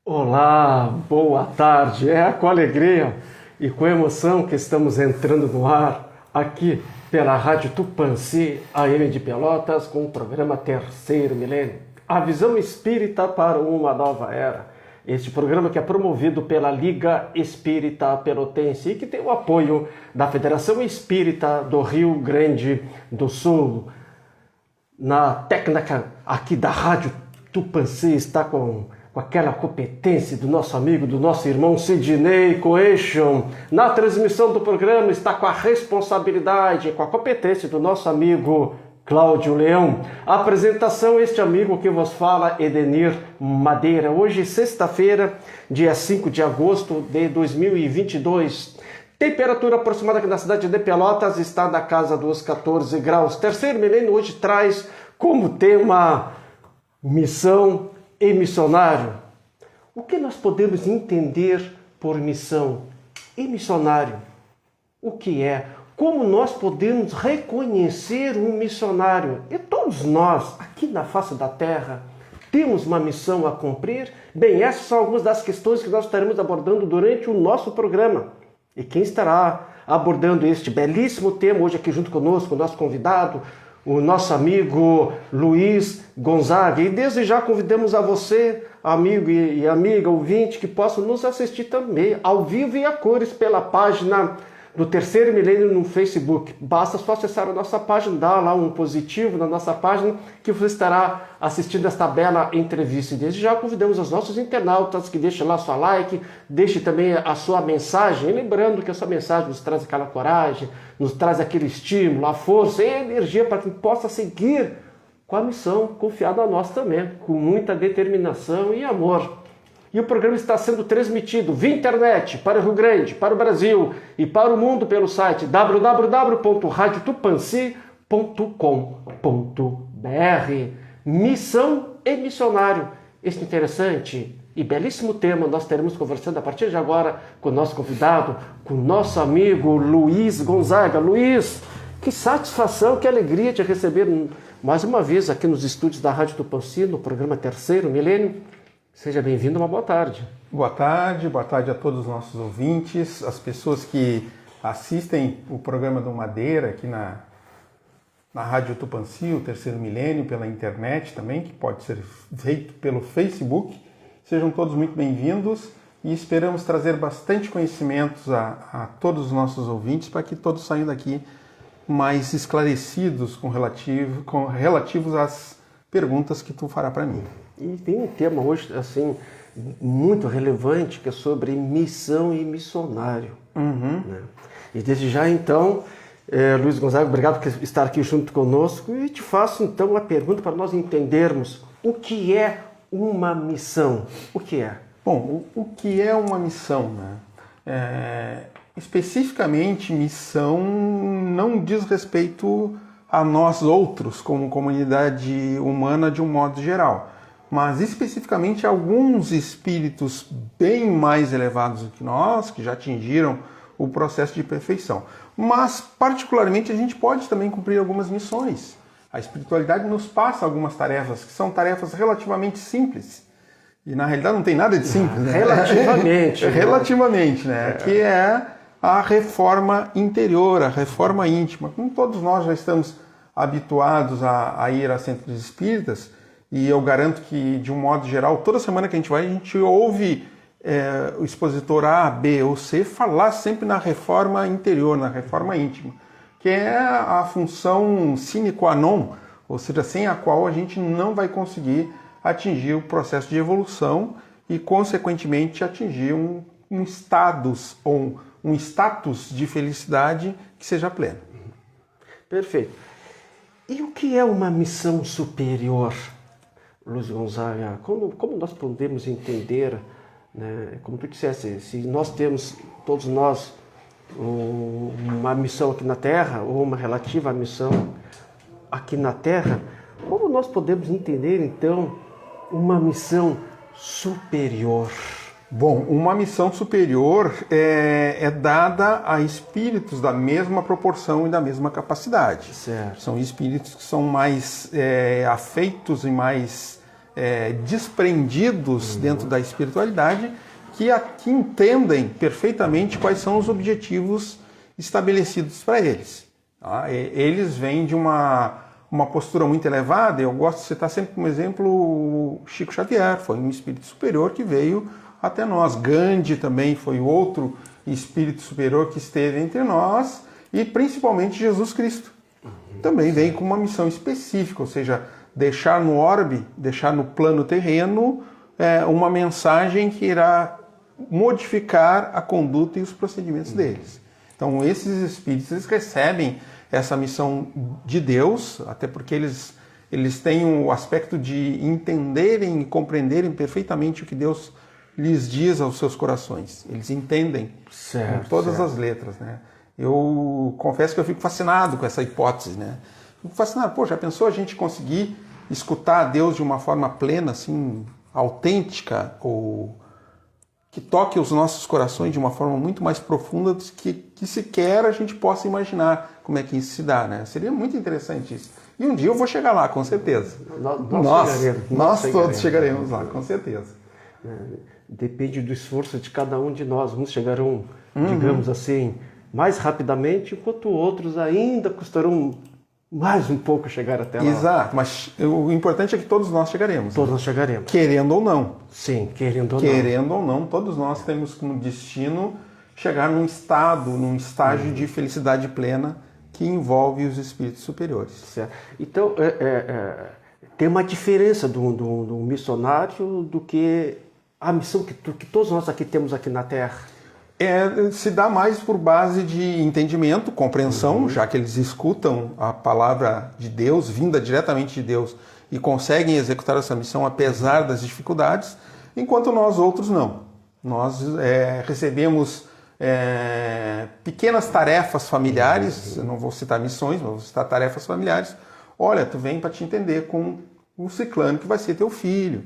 Olá, boa tarde. É com alegria e com emoção que estamos entrando no ar aqui pela Rádio Tupãssi, AM de Pelotas, com o programa Terceiro Milênio, a visão espírita para uma nova era. Este programa que é promovido pela Liga Espírita Pelotense e que tem o apoio da Federação Espírita do Rio Grande do Sul. Na técnica aqui da Rádio Tupãssi está com aquela competência do nosso amigo, do nosso irmão Sidney Coeixon. Na transmissão do programa está com a responsabilidade, com a competência do nosso amigo Cláudio Leão. A apresentação, este amigo que vos fala, Edenir Madeira. Hoje, sexta-feira, dia 5 de agosto de 2022. Temperatura aproximada aqui na cidade de Pelotas está na casa dos 14 graus. Terceiro Milênio hoje traz como tema missão e missionário. O que nós podemos entender por missão e missionário? O que é? Como nós podemos reconhecer um missionário? E todos nós, aqui na face da terra, temos uma missão a cumprir? Bem, essas são algumas das questões que nós estaremos abordando durante o nosso programa. E quem estará abordando este belíssimo tema hoje aqui junto conosco, o nosso convidado, o nosso amigo Luiz Gonzaga. E desde já convidamos a você, amigo e amiga, ouvinte, que possa nos assistir também, ao vivo e a cores, pela página do Terceiro Milênio no Facebook. Basta só acessar a nossa página, dar lá um positivo na nossa página, que você estará assistindo esta bela entrevista. E desde já convidamos os nossos internautas que deixem lá sua like, deixe também a sua mensagem, e lembrando que essa mensagem nos traz aquela coragem, nos traz aquele estímulo, a força e a energia para que possa seguir com a missão confiada a nós também, com muita determinação e amor. E o programa está sendo transmitido via internet para o Rio Grande, para o Brasil e para o mundo pelo site www.radiotupanci.com.br. Missão e missionário. Este interessante e belíssimo tema nós teremos conversando a partir de agora com o nosso convidado, com o nosso amigo Luiz Gonzaga. Luiz, que satisfação, que alegria te receber mais uma vez aqui nos estúdios da Rádio Tupãssi, no programa Terceiro Milênio. Seja bem-vindo, uma boa tarde. Boa tarde a todos os nossos ouvintes, as pessoas que assistem o programa do Madeira aqui na Rádio Tupãssi, o Terceiro Milênio, pela internet também, que pode ser feito pelo Facebook. Sejam todos muito bem-vindos e esperamos trazer bastante conhecimentos a todos os nossos ouvintes para que todos saiam daqui mais esclarecidos relativos às perguntas que tu fará para mim. E tem um tema hoje, assim, muito relevante, que é sobre missão e missionário. Né? E desde já, então, Luiz Gonzaga, obrigado por estar aqui junto conosco. E te faço, então, uma pergunta para nós entendermos o que é uma missão. O que é? Bom, o que é uma missão, né? Especificamente, missão não diz respeito a nós outros, como comunidade humana de um modo geral. Mas especificamente alguns espíritos bem mais elevados do que nós, que já atingiram o processo de perfeição. Mas, particularmente, a gente pode também cumprir algumas missões. A espiritualidade nos passa algumas tarefas, que são tarefas relativamente simples. E, na realidade, não tem nada de simples. Né? Relativamente. Relativamente, né? Que é a reforma interior, a reforma íntima. Como todos nós já estamos habituados a ir a centros espíritas, e eu garanto que, de um modo geral, toda semana que a gente ouve o expositor A, B ou C falar sempre na reforma interior, na reforma íntima, que é a função sine qua non, ou seja, sem a qual a gente não vai conseguir atingir o processo de evolução e, consequentemente, atingir um status ou um status de felicidade que seja pleno. Perfeito. E o que é uma missão superior? Luiz Gonzaga, como nós podemos entender, né, como tu disseste, se nós temos, todos nós, uma missão aqui na Terra, ou uma relativa missão aqui na Terra, como nós podemos entender, então, uma missão superior? Bom, uma missão superior é dada a espíritos da mesma proporção e da mesma capacidade. Certo. São espíritos que são mais afeitos e mais desprendidos dentro da espiritualidade, que entendem perfeitamente quais são os objetivos estabelecidos para eles. Tá? Eles vêm de uma postura muito elevada. Eu gosto de citar sempre como exemplo o Chico Xavier, foi um espírito superior que veio até nós. Gandhi também foi outro espírito superior que esteve entre nós, e principalmente Jesus Cristo. Também vem com uma missão específica, ou seja, deixar no orbe, deixar no plano terreno uma mensagem que irá modificar a conduta e os procedimentos deles. Então, esses espíritos, eles recebem essa missão de Deus, até porque eles têm o aspecto de entenderem e compreenderem perfeitamente o que Deus lhes diz aos seus corações. Eles entendem com todas as letras, né? Eu confesso que eu fico fascinado com essa hipótese, né? Fico fascinado. Pô, já pensou a gente conseguir escutar a Deus de uma forma plena, assim, autêntica, ou que toque os nossos corações de uma forma muito mais profunda do que sequer a gente possa imaginar como é que isso se dá, né? Seria muito interessante isso. E um dia eu vou chegar lá, com certeza. Nós todos chegaremos lá, com certeza. Depende do esforço de cada um de nós. Uns chegarão, digamos assim, mais rapidamente, enquanto outros ainda custarão mais um pouco chegar até lá. Exato, mas o importante é que todos nós chegaremos. Todos nós chegaremos. Querendo ou não. Sim, querendo ou não. Querendo ou não, todos nós temos como destino chegar num estágio de felicidade plena que envolve os espíritos superiores. Certo. Então, tem uma diferença do missionário do que a missão que todos nós aqui temos aqui na Terra. Se dá mais por base de entendimento, compreensão, já que eles escutam a palavra de Deus, vinda diretamente de Deus, e conseguem executar essa missão apesar das dificuldades, enquanto nós outros não. Nós recebemos pequenas tarefas familiares, eu não vou citar missões, mas vou citar tarefas familiares. Olha, tu vem para te entender com o ciclano que vai ser teu filho.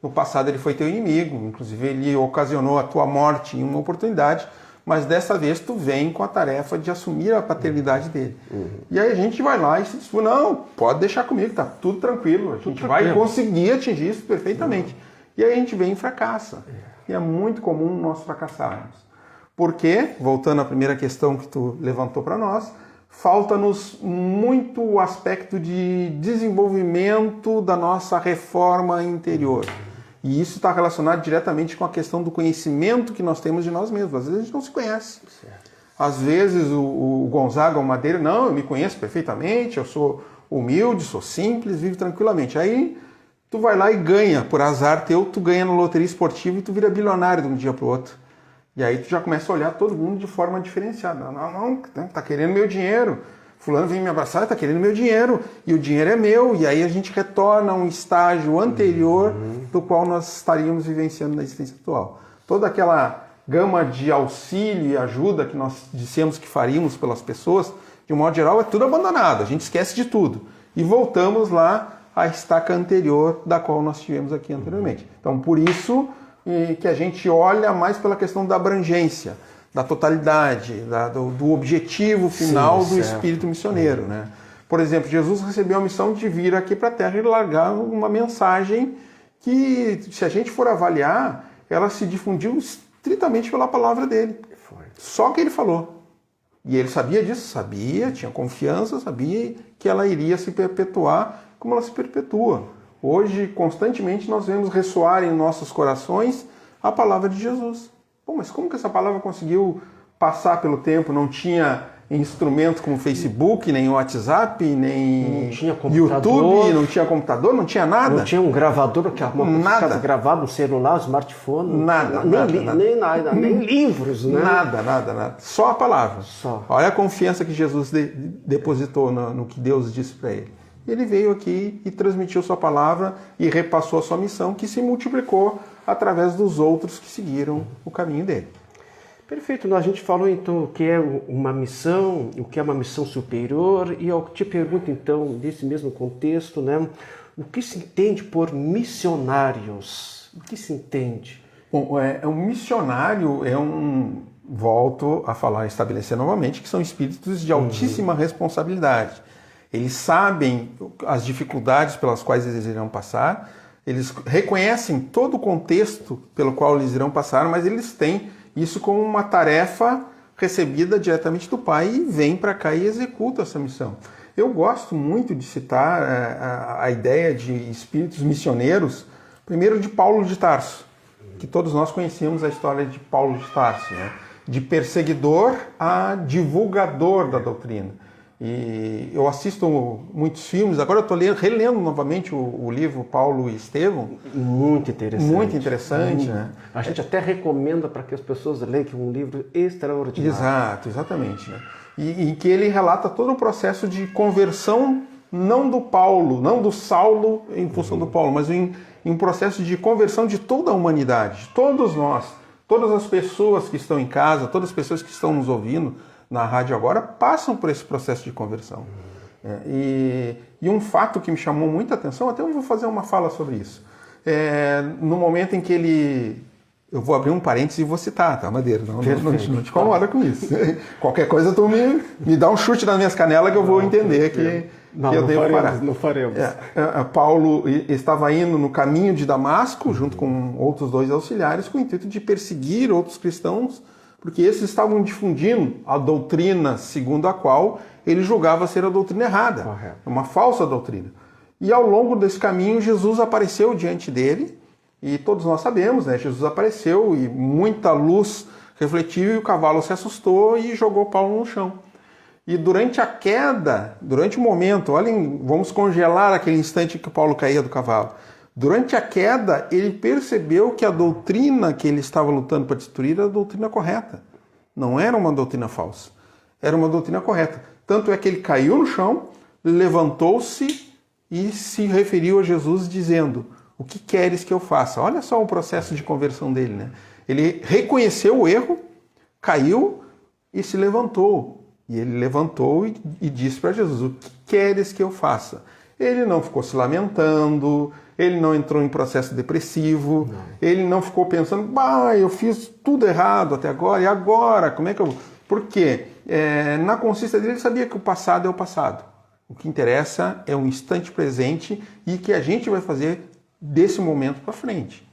No passado ele foi teu inimigo, inclusive ele ocasionou a tua morte em uma oportunidade, mas dessa vez tu vem com a tarefa de assumir a paternidade dele. E aí a gente vai lá e se diz, não, pode deixar comigo, tá tudo tranquilo, a gente vai conseguir atingir isso perfeitamente. E aí a gente vem e fracassa. E é muito comum nós fracassarmos. Porque, voltando à primeira questão que tu levantou para nós, falta-nos muito o aspecto de desenvolvimento da nossa reforma interior. E isso está relacionado diretamente com a questão do conhecimento que nós temos de nós mesmos. Às vezes a gente não se conhece. Certo. Às vezes o Gonzaga, o Madeira, não, eu me conheço perfeitamente, eu sou humilde, sou simples, vivo tranquilamente. Aí tu vai lá e ganha, por azar teu, tu ganha na loteria esportiva e tu vira bilionário de um dia para o outro. E aí tu já começa a olhar todo mundo de forma diferenciada. Não, tá querendo meu dinheiro. Fulano vem me abraçar, tá querendo meu dinheiro. E o dinheiro é meu. E aí a gente retorna a um estágio anterior do qual nós estaríamos vivenciando na existência atual. Toda aquela gama de auxílio e ajuda que nós dissemos que faríamos pelas pessoas, de um modo geral, é tudo abandonado. A gente esquece de tudo. E voltamos lá à estaca anterior da qual nós tivemos aqui anteriormente. Então, por isso que a gente olha mais pela questão da abrangência, da totalidade, do objetivo final do espírito missioneiro, né? Por exemplo, Jesus recebeu a missão de vir aqui para a Terra e largar uma mensagem que, se a gente for avaliar, ela se difundiu estritamente pela palavra dele. Só que ele falou. E ele sabia disso? Sabia, tinha confiança, sabia que ela iria se perpetuar como ela se perpetua. Hoje, constantemente, nós vemos ressoar em nossos corações a palavra de Jesus. Pô, mas como que essa palavra conseguiu passar pelo tempo? Não tinha instrumento como Facebook, nem WhatsApp, nem YouTube, não tinha computador, não tinha nada. Não tinha um gravador que gravava no celular, smartphone. Nem livros, né? Nada. Só a palavra. Só. Olha a confiança que Jesus depositou no que Deus disse para ele. Ele veio aqui e transmitiu sua palavra e repassou a sua missão, que se multiplicou através dos outros que seguiram o caminho dele. Perfeito. A gente falou então o que é uma missão, o que é uma missão superior, e eu te pergunto então, nesse mesmo contexto, né, o que se entende por missionários? O que se entende? Bom, um missionário volto a falar, estabelecer novamente, que são espíritos de altíssima responsabilidade. Eles sabem as dificuldades pelas quais eles irão passar, Eles reconhecem todo o contexto pelo qual eles irão passar, mas eles têm isso como uma tarefa recebida diretamente do Pai e vêm para cá e executam essa missão. Eu gosto muito de citar a ideia de espíritos missioneiros, primeiro de Paulo de Tarso, que todos nós conhecemos a história de Paulo de Tarso, né? De perseguidor a divulgador da doutrina. E eu assisto muitos filmes, agora eu estou relendo novamente o livro Paulo e Estevão. Muito interessante. Muito interessante, né? A gente até recomenda para que as pessoas leiam, que é um livro extraordinário. Exato, exatamente. Né? E que ele relata todo o processo de conversão, não do Paulo, não do Saulo em função do Paulo, mas em um processo de conversão de toda a humanidade, todos nós, todas as pessoas que estão em casa, todas as pessoas que estão nos ouvindo na rádio agora, passam por esse processo de conversão. E um fato que me chamou muita atenção, até eu vou fazer uma fala sobre isso, no momento em que ele... Eu vou abrir um parênteses e vou citar, tá, Madeira? Não te incomoda com isso. Qualquer coisa tu me dá um chute nas minhas canelas que eu vou entender que eu devo parar. Não faremos. Paulo estava indo no caminho de Damasco, junto com outros 2 auxiliares, com o intuito de perseguir outros cristãos, porque esses estavam difundindo a doutrina segundo a qual ele julgava ser a doutrina errada, uma falsa doutrina. E ao longo desse caminho, Jesus apareceu diante dele, e todos nós sabemos, né? Jesus apareceu e muita luz refletiu e o cavalo se assustou e jogou Paulo no chão. E durante a queda, durante o momento, olhem, vamos congelar aquele instante que Paulo caía do cavalo. Durante a queda, ele percebeu que a doutrina que ele estava lutando para destruir era a doutrina correta. Não era uma doutrina falsa. Era uma doutrina correta. Tanto é que ele caiu no chão, levantou-se e se referiu a Jesus dizendo: o que queres que eu faça? Olha só o processo de conversão dele, né? Ele reconheceu o erro, caiu e se levantou. E ele levantou e disse para Jesus: o que queres que eu faça? Ele não ficou se lamentando, ele não entrou em processo depressivo, ele não ficou pensando: eu fiz tudo errado até agora, e agora? Como é que eu... Por quê? Na consciência dele ele sabia que o passado é o passado. O que interessa é o instante presente e o que a gente vai fazer desse momento para frente.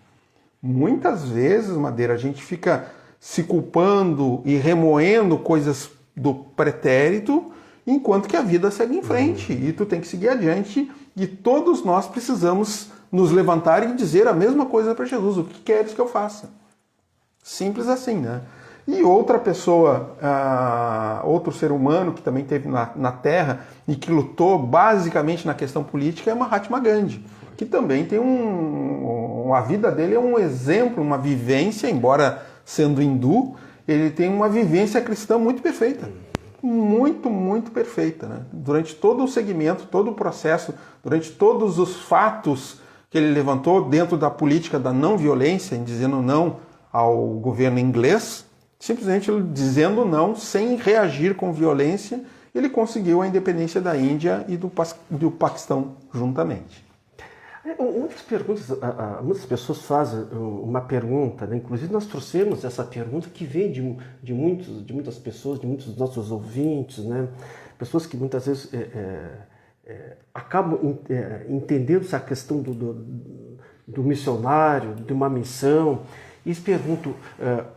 Muitas vezes, Madeira, a gente fica se culpando e remoendo coisas do pretérito, enquanto que a vida segue em frente. E tu tem que seguir adiante, e todos nós precisamos nos levantar e dizer a mesma coisa para Jesus: o que queres que eu faça? Simples assim, né? E outra pessoa, outro ser humano que também esteve na Terra e que lutou basicamente na questão política é Mahatma Gandhi, que também tem a vida dele é um exemplo, uma vivência, embora sendo hindu, ele tem uma vivência cristã muito perfeita. Muito, muito perfeita, né? Durante todo o segmento, todo o processo, durante todos os fatos que ele levantou dentro da política da não violência, em dizendo não ao governo inglês, simplesmente dizendo não, sem reagir com violência, ele conseguiu a independência da Índia e do Paquistão juntamente. Muitas pessoas fazem uma pergunta, né? Inclusive nós trouxemos essa pergunta que vem de muitas pessoas, de muitos dos nossos ouvintes, né? Pessoas que muitas vezes acabam entendendo essa questão do missionário, de uma missão, e se perguntam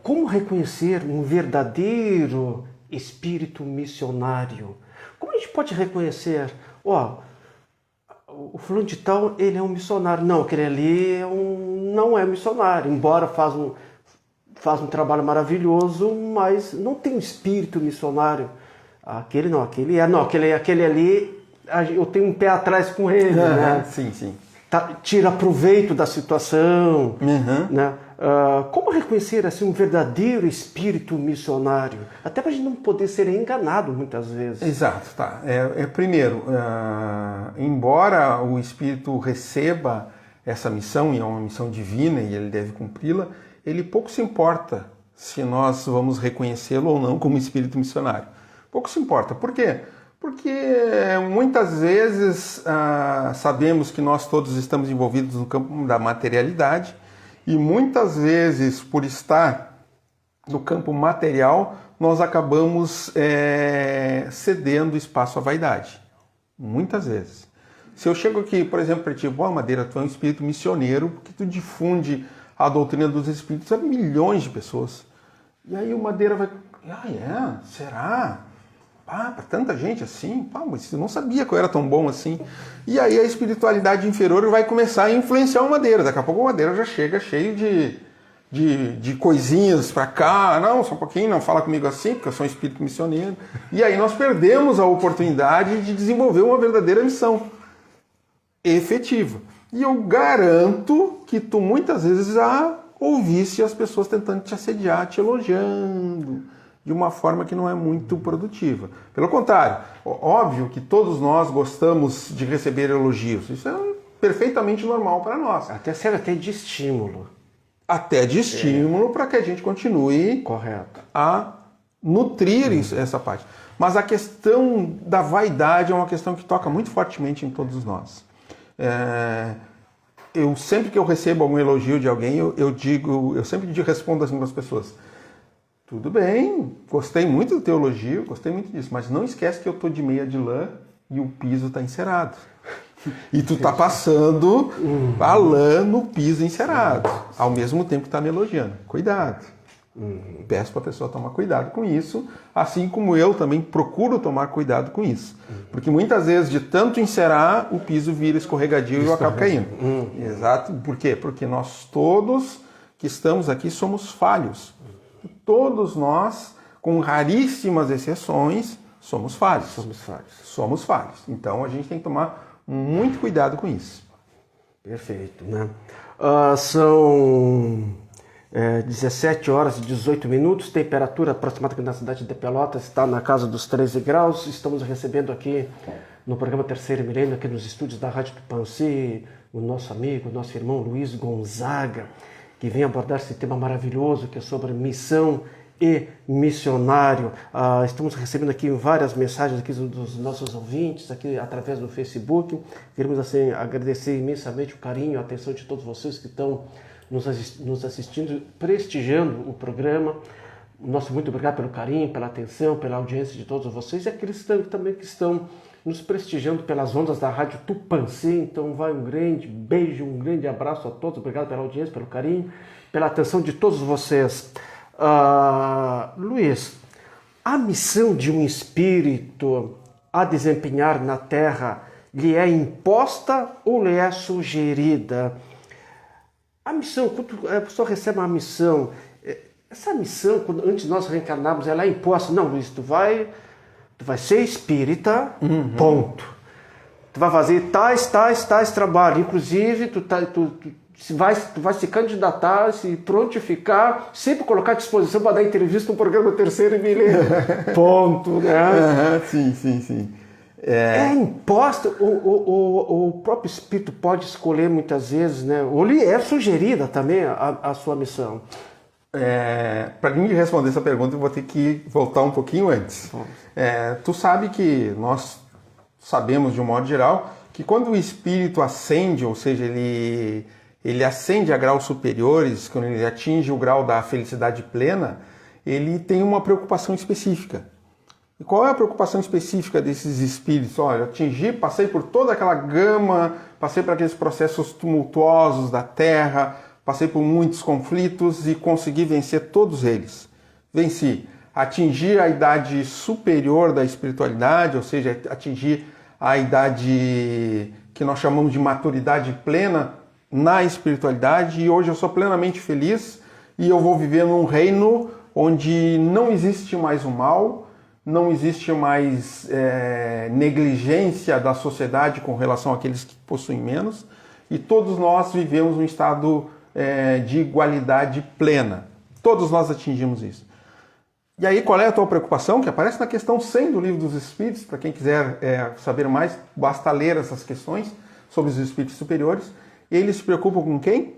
como reconhecer um verdadeiro espírito missionário? Como a gente pode reconhecer, o fulano de tal, ele é um missionário. Não, aquele ali não é missionário, embora faz um trabalho maravilhoso, mas não tem um espírito missionário. Aquele não, aquele ali, eu tenho um pé atrás com ele, né? Sim, sim. Tira proveito da situação, né? Como reconhecer assim um verdadeiro espírito missionário? Até para a gente não poder ser enganado muitas vezes. Exato, tá. Primeiro, embora o espírito receba essa missão, e é uma missão divina e ele deve cumpri-la, ele pouco se importa se nós vamos reconhecê-lo ou não como espírito missionário. Pouco se importa. Por quê? Porque muitas vezes sabemos que nós todos estamos envolvidos no campo da materialidade, e muitas vezes, por estar no campo material, nós acabamos cedendo espaço à vaidade. Muitas vezes. Se eu chego aqui, por exemplo, para ti, Madeira, tu é um espírito missioneiro, porque tu difunde a doutrina dos espíritos a milhões de pessoas. E aí o Madeira vai... Será? Para tanta gente assim? Mas eu não sabia que eu era tão bom assim. E aí a espiritualidade inferior vai começar a influenciar o Madeira. Daqui a pouco o Madeira já chega cheio de coisinhas para cá. Não, só um pouquinho, não fala comigo assim, porque eu sou um espírito missioneiro. E aí nós perdemos a oportunidade de desenvolver uma verdadeira missão efetiva. E eu garanto que tu muitas vezes já ouvisse as pessoas tentando te assediar, te elogiando, de uma forma que não é muito produtiva. Pelo contrário, óbvio que todos nós gostamos de receber elogios. Isso é perfeitamente normal para nós. Até de estímulo. Até de estímulo para que a gente continue correto a nutrir essa parte. Mas a questão da vaidade é uma questão que toca muito fortemente em todos nós. Eu sempre que eu recebo algum elogio de alguém, eu sempre respondo assim para as pessoas: tudo bem, gostei muito do teu elogio, gostei muito disso, mas não esquece que eu tô de meia de lã e o piso está encerado. E tu tá passando a lã no piso encerado, ao mesmo tempo que tá me elogiando. Cuidado. Peço para a pessoa tomar cuidado com isso, assim como eu também procuro tomar cuidado com isso. Porque muitas vezes, de tanto encerar, o piso vira escorregadio e eu acabo caindo. Exato. Por quê? Porque nós todos que estamos aqui somos falhos. Todos nós, com raríssimas exceções, somos falhos. Somos falhos. Então a gente tem que tomar muito cuidado com isso. Perfeito, né? São 17 horas e 18 minutos, temperatura aproximada aqui na cidade de Pelotas está na casa dos 13 graus. Estamos recebendo aqui no programa Terceiro Milênio, aqui nos estúdios da Rádio Tupanci, o nosso amigo, nosso irmão Luiz Gonzaga, que vem abordar esse tema maravilhoso que é sobre missão e missionário. Estamos recebendo aqui várias mensagens aqui dos nossos ouvintes, aqui através do Facebook. Queremos assim agradecer imensamente o carinho, a atenção de todos vocês que estão nos assistindo, prestigiando o programa. Nosso muito obrigado pelo carinho, pela atenção, pela audiência de todos vocês e aqueles também que estão nos prestigiando pelas ondas da Rádio Tupanci. Então vai um grande beijo, um grande abraço a todos. Obrigado pela audiência, pelo carinho, pela atenção de todos vocês. Luiz, a missão de um espírito a desempenhar na Terra lhe é imposta ou lhe é sugerida? A missão, quando a pessoa recebe uma missão, essa missão, antes de nós reencarnarmos, ela é imposta. Não, Luiz, tu vai ser espírita, ponto. Tu vai fazer tais trabalho. Inclusive, tu vai se candidatar, se prontificar, sempre colocar à disposição para dar entrevista no programa Terceiro Milênio. Ponto, né? Sim. É imposta, o próprio espírito pode escolher muitas vezes, né? Ou lhe é sugerida também a sua missão. Para mim responder essa pergunta, eu vou ter que voltar um pouquinho antes. Tu sabe que nós sabemos, de um modo geral, que quando o espírito ascende, ou seja, ele ascende a graus superiores, quando ele atinge o grau da felicidade plena, ele tem uma preocupação específica. E qual é a preocupação específica desses espíritos? Olha, passei por toda aquela gama, passei por aqueles processos tumultuosos da Terra, passei por muitos conflitos e consegui vencer todos eles. Venci. Atingir a idade superior da espiritualidade, ou seja, atingir a idade que nós chamamos de maturidade plena na espiritualidade, e hoje eu sou plenamente feliz e eu vou viver num reino onde não existe mais o mal, não existe mais negligência da sociedade com relação àqueles que possuem menos, e todos nós vivemos um estado de igualdade plena. Todos nós atingimos isso. E aí, qual é a tua preocupação? Que aparece na questão 100 do Livro dos Espíritos. Para quem quiser saber mais, basta ler essas questões sobre os espíritos superiores. Eles se preocupam com quem?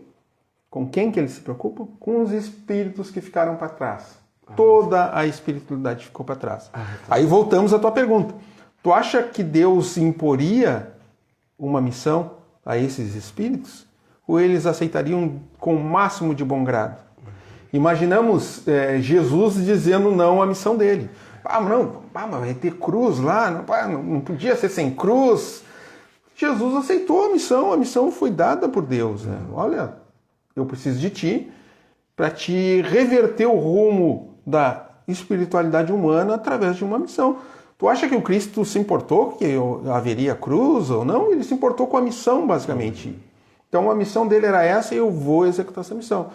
Com quem que eles se preocupam? Com os espíritos que ficaram para trás. Toda a espiritualidade ficou para trás. Aí voltamos à tua pergunta. Tu acha que Deus imporia uma missão a esses espíritos? Ou eles aceitariam com o máximo de bom grado? Imaginamos Jesus dizendo não à missão dele. Mas vai ter cruz lá, não podia ser sem cruz. Jesus aceitou a missão foi dada por Deus. Né? Olha, eu preciso de ti para te reverter o rumo da espiritualidade humana através de uma missão. Tu acha que o Cristo se importou que haveria cruz ou não? Ele se importou com a missão, basicamente. Então a missão dele era essa e eu vou executar essa missão.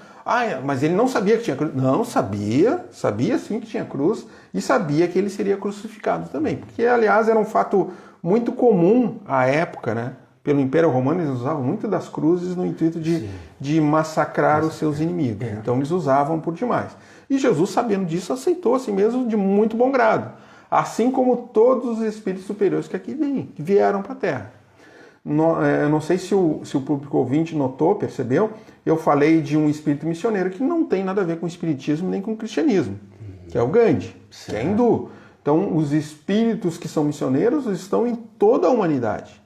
Mas ele não sabia que tinha cruz. Não, sabia sim que tinha cruz e sabia que ele seria crucificado também. Porque, aliás, era um fato muito comum à época, né? Pelo Império Romano, eles usavam muito das cruzes no intuito de massacrar os seus inimigos. Então eles usavam por demais. E Jesus, sabendo disso, aceitou a si mesmo de muito bom grado. Assim como todos os espíritos superiores que aqui vieram para a Terra. Eu não sei se o público ouvinte notou, percebeu, eu falei de um espírito missioneiro que não tem nada a ver com o espiritismo nem com o cristianismo, que é o Gandhi, que é hindu. Então, os espíritos que são missioneiros estão em toda a humanidade.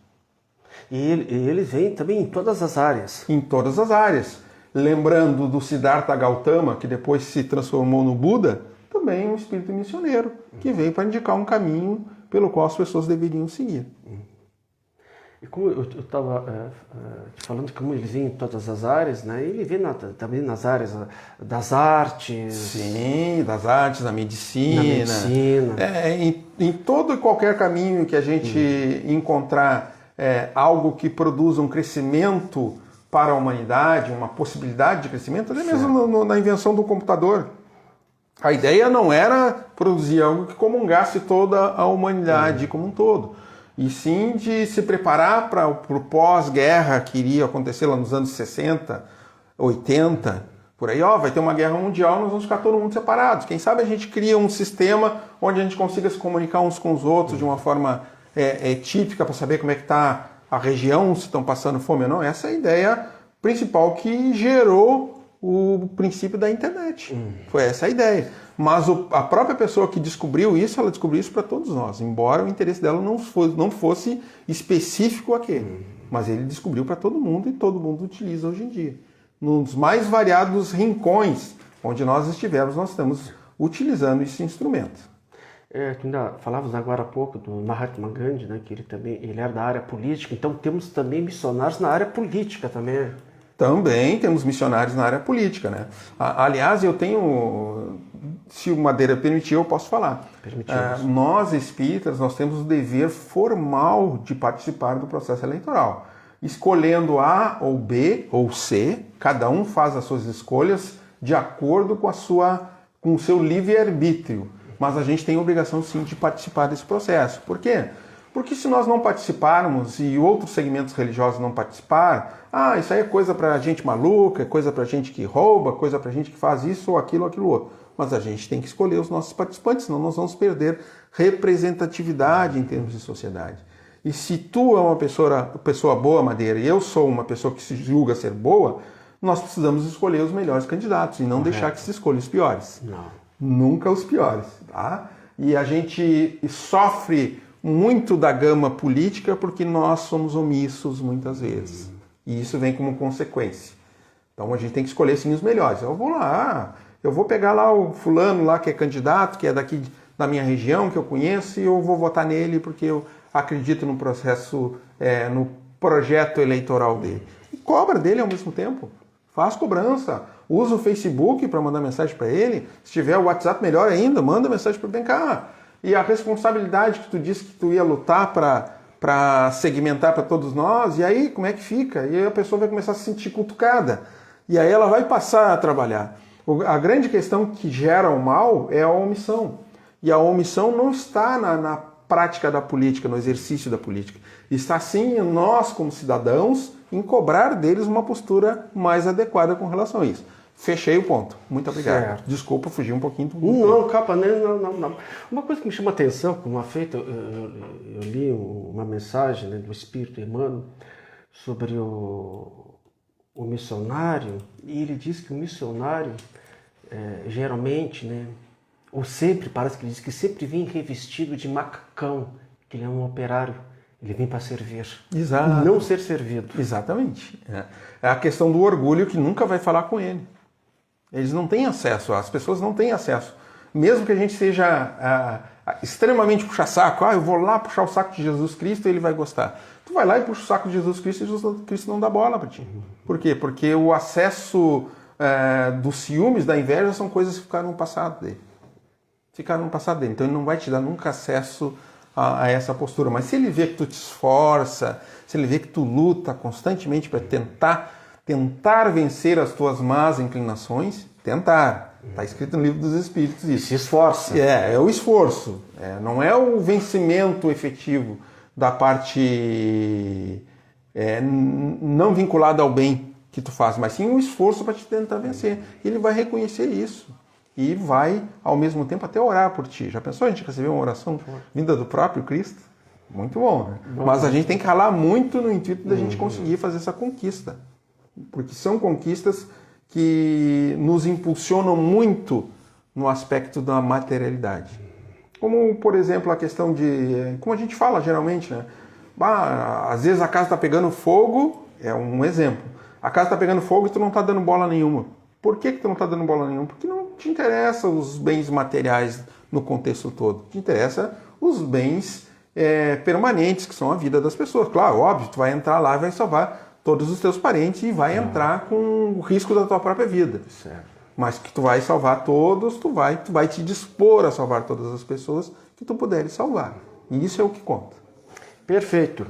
E eles vêm também em todas as áreas. Em todas as áreas. Lembrando do Siddhartha Gautama, que depois se transformou no Buda, também um espírito missioneiro, que veio para indicar um caminho pelo qual as pessoas deveriam seguir. E como eu estava te falando como ele vem em todas as áreas, né? Ele vem também nas áreas das artes. Sim, das artes, da medicina. Na medicina. Em todo e qualquer caminho que a gente encontrar algo que produza um crescimento para a humanidade, uma possibilidade de crescimento, até mesmo na invenção do computador. A ideia não era produzir algo que comungasse toda a humanidade como um todo. E sim de se preparar para o pós-guerra que iria acontecer lá nos anos 60, 80, por aí, vai ter uma guerra mundial, nós vamos ficar todo mundo separados. Quem sabe a gente cria um sistema onde a gente consiga se comunicar uns com os outros de uma forma típica para saber como é que está a região, se estão passando fome ou não. Essa é a ideia principal que gerou o princípio da internet. Foi essa a ideia. Mas a própria pessoa que descobriu isso, ela descobriu isso para todos nós, embora o interesse dela não fosse específico àquele. Mas ele descobriu para todo mundo e todo mundo utiliza hoje em dia. Nos mais variados rincões onde nós estivermos, nós estamos utilizando esse instrumento. Tu ainda falávamos agora há pouco do Mahatma Gandhi, né, que ele era da área política, então temos também missionários na área política também. Também temos missionários na área política, né? Aliás, eu tenho, se o Madeira permitir, eu posso falar. Nós, espíritas, nós temos o dever formal de participar do processo eleitoral. Escolhendo A ou B ou C, cada um faz as suas escolhas de acordo com o seu livre-arbítrio. Mas a gente tem a obrigação, sim, de participar desse processo. Por quê? Porque se nós não participarmos e outros segmentos religiosos não participar, isso aí é coisa para gente maluca, é coisa para gente que rouba, coisa para gente que faz isso ou aquilo outro. Mas a gente tem que escolher os nossos participantes, senão nós vamos perder representatividade em termos de sociedade. E se tu é uma pessoa boa, Madeira, e eu sou uma pessoa que se julga ser boa, nós precisamos escolher os melhores candidatos e não deixar que se escolha os piores. Não. Nunca os piores, tá? E a gente sofre muito da gama política porque nós somos omissos muitas vezes. E isso vem como consequência. Então a gente tem que escolher sim os melhores. Eu vou lá, eu vou pegar lá o fulano lá que é candidato, que é daqui da minha região, que eu conheço, e eu vou votar nele porque eu acredito no processo, no projeto eleitoral dele. E cobra dele ao mesmo tempo. Faz cobrança. Usa o Facebook para mandar mensagem para ele. Se tiver o WhatsApp, melhor ainda, manda mensagem para ele. Vem cá. E a responsabilidade que tu disse que tu ia lutar para segmentar para todos nós, e aí como é que fica? E aí a pessoa vai começar a se sentir cutucada. E aí ela vai passar a trabalhar. A grande questão que gera o mal é a omissão. E a omissão não está na prática da política, no exercício da política. Está sim em nós, como cidadãos, em cobrar deles uma postura mais adequada com relação a isso. Fechei o ponto. Muito obrigado. Certo. Desculpa, fugi um pouquinho do Não, capa, não. Uma coisa que me chama a atenção, como afeito, eu li uma mensagem, né, do Espírito Emmanuel sobre o missionário, e ele diz que o missionário, geralmente, né, ou sempre, parece que ele diz que sempre vem revestido de macacão, que ele é um operário. Ele vem para servir. Exato. Não ser servido. Exatamente. É a questão do orgulho que nunca vai falar com ele. Eles não têm acesso, as pessoas não têm acesso. Mesmo que a gente seja extremamente puxa-saco. Eu vou lá puxar o saco de Jesus Cristo e ele vai gostar. Tu vai lá e puxa o saco de Jesus Cristo e Jesus Cristo não dá bola para ti. Por quê? Porque o acesso dos ciúmes, da inveja, são coisas que ficaram no passado dele. Então ele não vai te dar nunca acesso a essa postura. Mas se ele vê que tu te esforça, se ele vê que tu luta constantemente para tentar vencer as tuas más inclinações, tentar. Está escrito no livro dos Espíritos isso. Se esforça. É o esforço. Não é o vencimento efetivo da parte não vinculada ao bem que tu faz, mas sim um esforço para te tentar vencer. Ele vai reconhecer isso. E vai, ao mesmo tempo, até orar por ti. Já pensou a gente receber uma oração vinda do próprio Cristo? Muito bom, né? Mas a gente tem que ralar muito no intuito da gente conseguir fazer essa conquista. Porque são conquistas que nos impulsionam muito no aspecto da materialidade. Como, por exemplo, a questão de... Como a gente fala geralmente, né? Às vezes a casa está pegando fogo, é um exemplo. A casa está pegando fogo e tu não está dando bola nenhuma. Por que tu não está dando bola nenhuma? Porque não te interessa os bens materiais no contexto todo. Te interessa os bens permanentes, que são a vida das pessoas. Claro, óbvio, tu vai entrar lá e vai salvar todos os teus parentes e vai entrar com o risco da tua própria vida. Certo. Mas que tu vai salvar todos, tu vai te dispor a salvar todas as pessoas que tu puderes salvar. E isso é o que conta. Perfeito.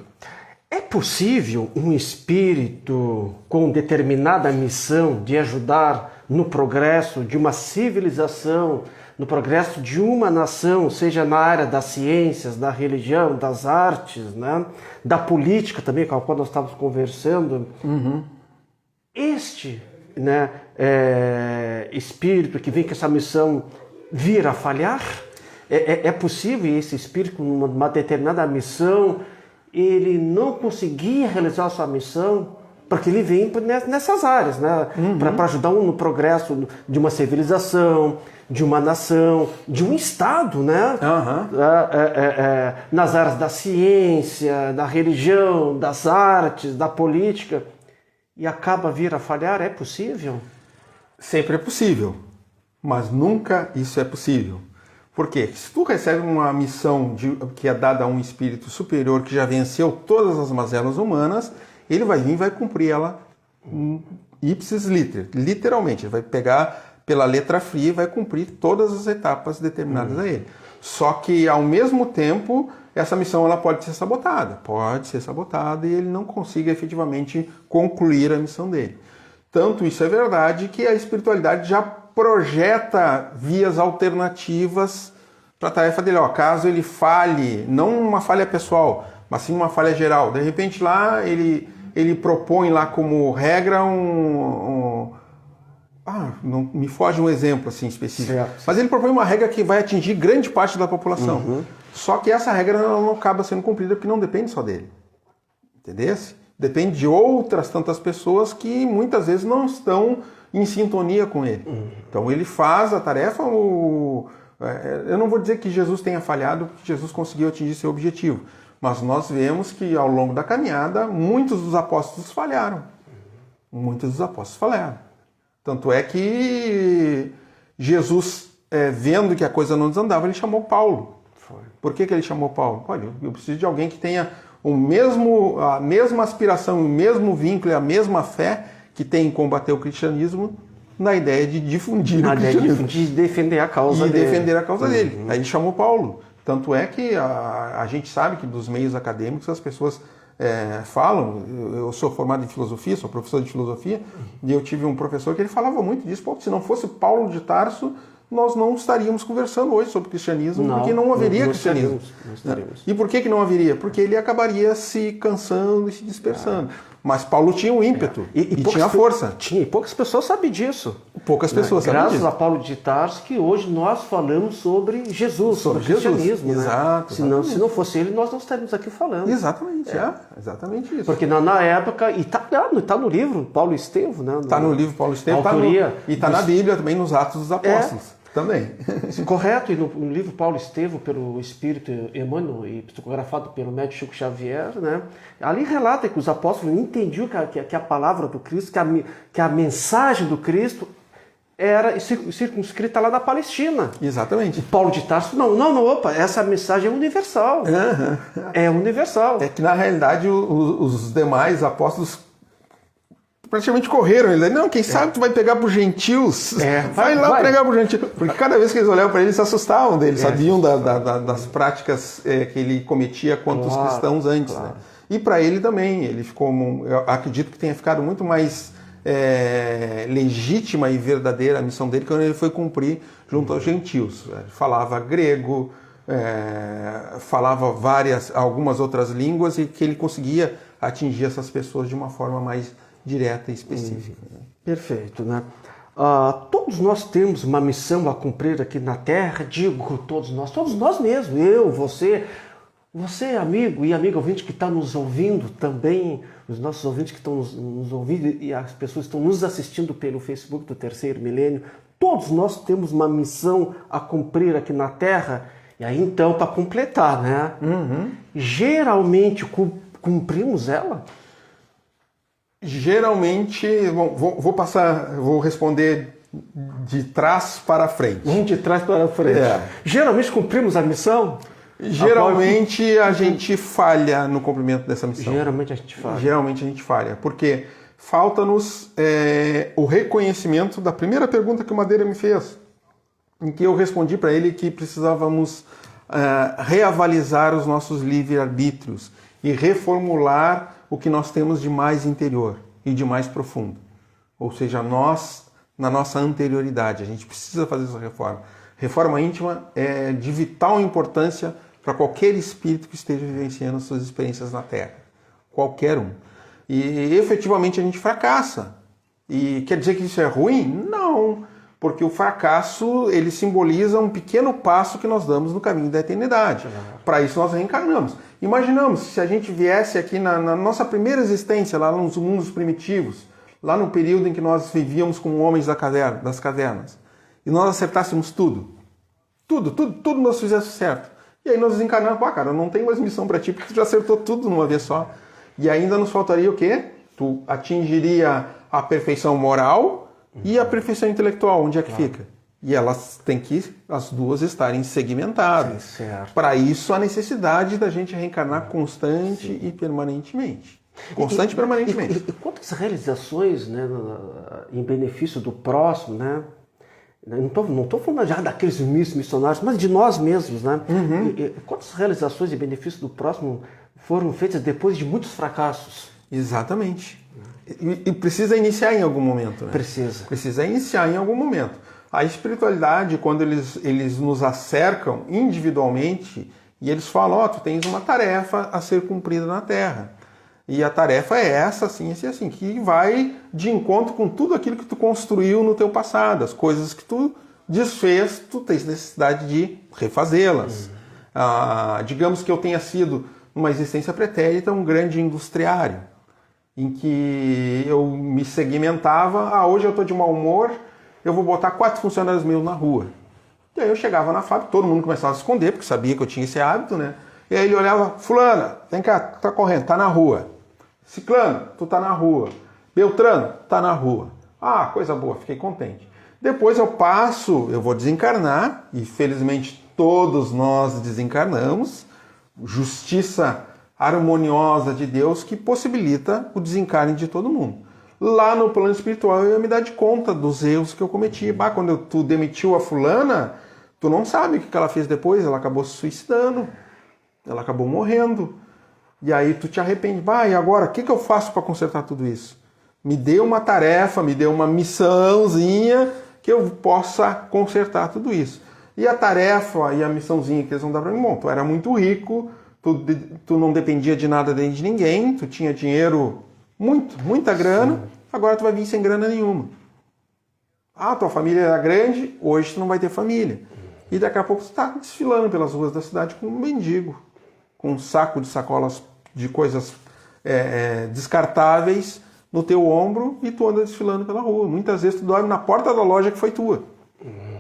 É possível um espírito com determinada missão de ajudar no progresso de uma civilização, no progresso de uma nação, seja na área das ciências, da religião, das artes, né? Da política também, com a qual nós estávamos conversando? Este, né, espírito que vem com essa missão vir a falhar? É possível esse espírito com uma determinada missão ele não conseguir realizar a sua missão, porque ele vem nessas áreas, né? Para ajudar no progresso de uma civilização, de uma nação, de um Estado, né? Nas áreas da ciência, da religião, das artes, da política, e acaba vir a falhar. É possível? Sempre é possível, mas nunca isso é possível. Por quê? Se tu recebe uma missão que é dada a um espírito superior que já venceu todas as mazelas humanas, ele vai vir e vai cumprir ela ipsis liter, literalmente. Ele vai pegar pela letra fria e vai cumprir todas as etapas determinadas a ele. Só que, ao mesmo tempo, essa missão ela pode ser sabotada. E ele não consiga efetivamente concluir a missão dele. Tanto isso é verdade que a espiritualidade já projeta vias alternativas para a tarefa dele. Caso ele falhe, não uma falha pessoal, mas sim uma falha geral. De repente lá ele propõe lá como regra não me foge um exemplo assim específico. Certo. Mas ele propõe uma regra que vai atingir grande parte da população. Só que essa regra não acaba sendo cumprida porque não depende só dele. Entendeu? Depende de outras tantas pessoas que muitas vezes não estão em sintonia com ele. Então ele faz a tarefa, eu não vou dizer que Jesus tenha falhado, porque Jesus conseguiu atingir seu objetivo, mas nós vemos que ao longo da caminhada, muitos dos apóstolos falharam. Tanto é que Jesus, vendo que a coisa não desandava, ele chamou Paulo. Por que ele chamou Paulo? Olha, eu preciso de alguém que tenha a mesma aspiração, o mesmo vínculo e a mesma fé que tem em combater o cristianismo, na ideia de difundir o cristianismo. De defender a causa dele. Defender a causa dele. Aí ele chamou Paulo. Tanto é que a gente sabe que dos meios acadêmicos as pessoas falam, eu sou formado em filosofia, sou professor de filosofia, e eu tive um professor que ele falava muito disso. Se não fosse Paulo de Tarso, nós não estaríamos conversando hoje sobre cristianismo, porque não haveria cristianismo. Não estaríamos. E por que não haveria? Porque ele acabaria se cansando e se dispersando. Mas Paulo tinha um ímpeto e tinha força. E poucas pessoas sabem disso. Poucas pessoas sabem disso. Graças a Paulo de Tarso que hoje nós falamos sobre Jesus, sobre o cristianismo. Exato. Se não fosse ele, nós não estaríamos aqui falando. Exatamente, exatamente isso. Porque na época, e está no livro Paulo e Estevão, né? Está no livro Paulo e Estevão, e está na Bíblia também, nos Atos dos Apóstolos. Também. Correto, e no livro Paulo e Estevão, pelo Espírito Emmanuel e psicografado pelo médico Chico Xavier, né? Ali relata que os apóstolos entendiam que a palavra do Cristo, que a mensagem do Cristo era circunscrita lá na Palestina. Exatamente. E Paulo de Tarso, opa, essa mensagem é universal. É universal. É que, na realidade, os demais apóstolos praticamente correram. Ele disse, não, quem sabe tu vai pegar para os gentios. Vai pregar para os gentios. Porque cada vez que eles olhavam para ele, eles se assustavam dele. Sabiam das práticas que ele cometia contra os cristãos antes. Claro. Né? E para ele também. Ele ficou, eu acredito que tenha ficado muito mais legítima e verdadeira a missão dele quando ele foi cumprir junto aos gentios. Ele falava grego, falava algumas outras línguas e que ele conseguia atingir essas pessoas de uma forma mais direta e específica. Perfeito, né? Todos nós temos uma missão a cumprir aqui na Terra, digo todos nós mesmos, eu, você, amigo e amiga ouvinte que está nos ouvindo também, os nossos ouvintes que estão nos ouvindo e as pessoas que estão nos assistindo pelo Facebook do Terceiro Milênio, todos nós temos uma missão a cumprir aqui na Terra. E aí então, para completar, né? Geralmente cumprimos ela? Geralmente, vou responder de trás para frente. De trás para frente. Geralmente cumprimos a missão? Geralmente a gente falha no cumprimento dessa missão. Geralmente a gente falha. Porque falta-nos o reconhecimento da primeira pergunta que o Madeira me fez, em que eu respondi para ele que precisávamos reavalizar os nossos livre-arbítrios e reformular o que nós temos de mais interior e de mais profundo. Ou seja, nós, na nossa anterioridade, a gente precisa fazer essa reforma. Reforma íntima é de vital importância para qualquer espírito que esteja vivenciando suas experiências na Terra. Qualquer um. E efetivamente a gente fracassa. E quer dizer que isso é ruim? Não. Porque o fracasso, ele simboliza um pequeno passo que nós damos no caminho da eternidade. Para isso nós reencarnamos. Imaginamos se a gente viesse aqui na nossa primeira existência, lá nos mundos primitivos, lá no período em que nós vivíamos como homens das cavernas, e nós acertássemos tudo nós fizéssemos certo. E aí nós desencarnamos, cara, eu não tenho mais missão para ti, porque tu já acertou tudo numa vez só. E ainda nos faltaria o quê? Tu atingiria a perfeição moral e a perfeição intelectual, onde é que fica? E elas têm que, as duas, estarem segmentadas. Para isso, a necessidade da gente reencarnar constante e permanentemente. Constante e permanentemente. E quantas realizações, né, em benefício do próximo, né? Não estou falando já daqueles missionários, mas de nós mesmos, né? Quantas realizações em benefício do próximo foram feitas depois de muitos fracassos? Exatamente. E precisa iniciar em algum momento, né? Precisa iniciar em algum momento. A espiritualidade, quando eles nos acercam individualmente e eles falam, tu tens uma tarefa a ser cumprida na Terra. E a tarefa é essa, assim, assim, que vai de encontro com tudo aquilo que tu construiu no teu passado. As coisas que tu desfez, tu tens necessidade de refazê-las. Digamos que eu tenha sido, numa existência pretérita, um grande industriário, em que eu me segmentava, hoje eu estou de mau humor, eu vou botar 4 funcionários meus na rua. E aí eu chegava na fábrica, todo mundo começava a se esconder, porque sabia que eu tinha esse hábito, né? E aí ele olhava, fulana, vem cá, tu tá correndo, tá na rua. Ciclano, tu tá na rua. Beltrano, tá na rua. Coisa boa, fiquei contente. Depois eu vou desencarnar, e felizmente todos nós desencarnamos, justiça harmoniosa de Deus que possibilita o desencarne de todo mundo. Lá no plano espiritual eu ia me dar de conta dos erros que eu cometi. Quando tu demitiu a fulana, tu não sabe o que ela fez depois, ela acabou se suicidando, ela acabou morrendo. E aí tu te arrepende. E agora, o que eu faço para consertar tudo isso? Me dê uma tarefa, me dê uma missãozinha que eu possa consertar tudo isso. E a tarefa e a missãozinha que eles vão dar para mim, tu era muito rico, tu não dependia de nada nem de ninguém, tu tinha dinheiro, muita grana, agora tu vai vir sem grana nenhuma. Tua família era grande, hoje tu não vai ter família. E daqui a pouco tu está desfilando pelas ruas da cidade com um mendigo, com um saco de sacolas de coisas descartáveis no teu ombro e tu anda desfilando pela rua. Muitas vezes tu dorme na porta da loja que foi tua.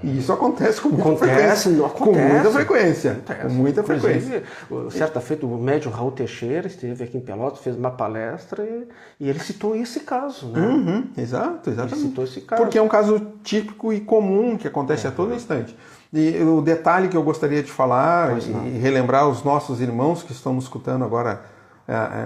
E isso acontece com muita Acontece, frequência. não Com muita frequência. Acontece. Com muita frequência. Inclusive, certa feita, o médium Raul Teixeira esteve aqui em Pelotas, fez uma palestra e ele citou esse caso, né? Uhum, exato, exatamente. Ele citou esse caso. Porque é um caso típico e comum que acontece a todo instante. E o detalhe que eu gostaria de falar e relembrar os nossos irmãos que estão nos escutando agora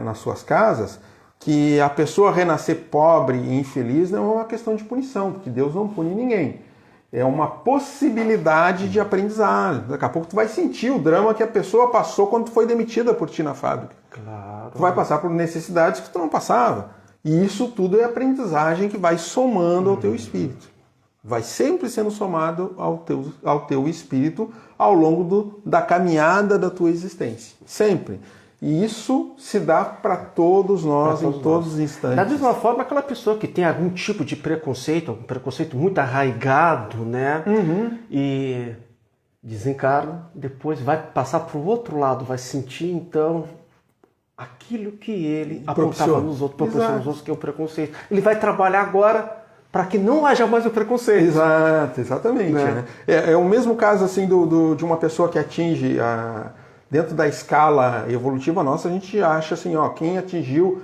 nas suas casas, que a pessoa renascer pobre e infeliz não é uma questão de punição, porque Deus não pune ninguém. É uma possibilidade de aprendizado. Daqui a pouco tu vai sentir o drama que a pessoa passou quando tu foi demitida por ti na fábrica. Claro. Tu vai passar por necessidades que tu não passava. E isso tudo é aprendizagem que vai somando ao teu espírito. Vai sempre sendo somado ao teu espírito ao longo da caminhada da tua existência. Sempre. E isso se dá para todos nós, em todos os instantes. Da mesma forma, aquela pessoa que tem algum tipo de preconceito, um preconceito muito arraigado, né? E desencarna, depois vai passar para o outro lado, vai sentir, então, aquilo que ele apontava nos outros, proporciona nos outros, que é o preconceito. Ele vai trabalhar agora para que não haja mais o preconceito. Exato, exatamente. Né? É o mesmo caso assim de uma pessoa que atinge dentro da escala evolutiva nossa, a gente acha assim, quem atingiu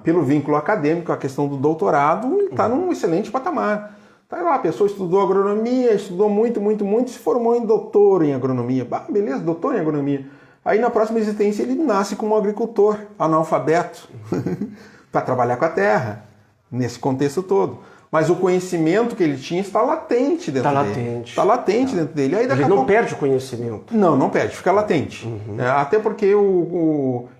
pelo vínculo acadêmico a questão do doutorado está num excelente patamar. Tá lá, a pessoa estudou agronomia, estudou muito, se formou em doutor em agronomia. Beleza, doutor em agronomia. Aí na próxima existência ele nasce como um agricultor, analfabeto, para trabalhar com a terra, nesse contexto todo. Mas o conhecimento que ele tinha está latente dentro dele. Está latente dentro dele. Aí, ele não perde o conhecimento. Não perde, fica latente. Até porque,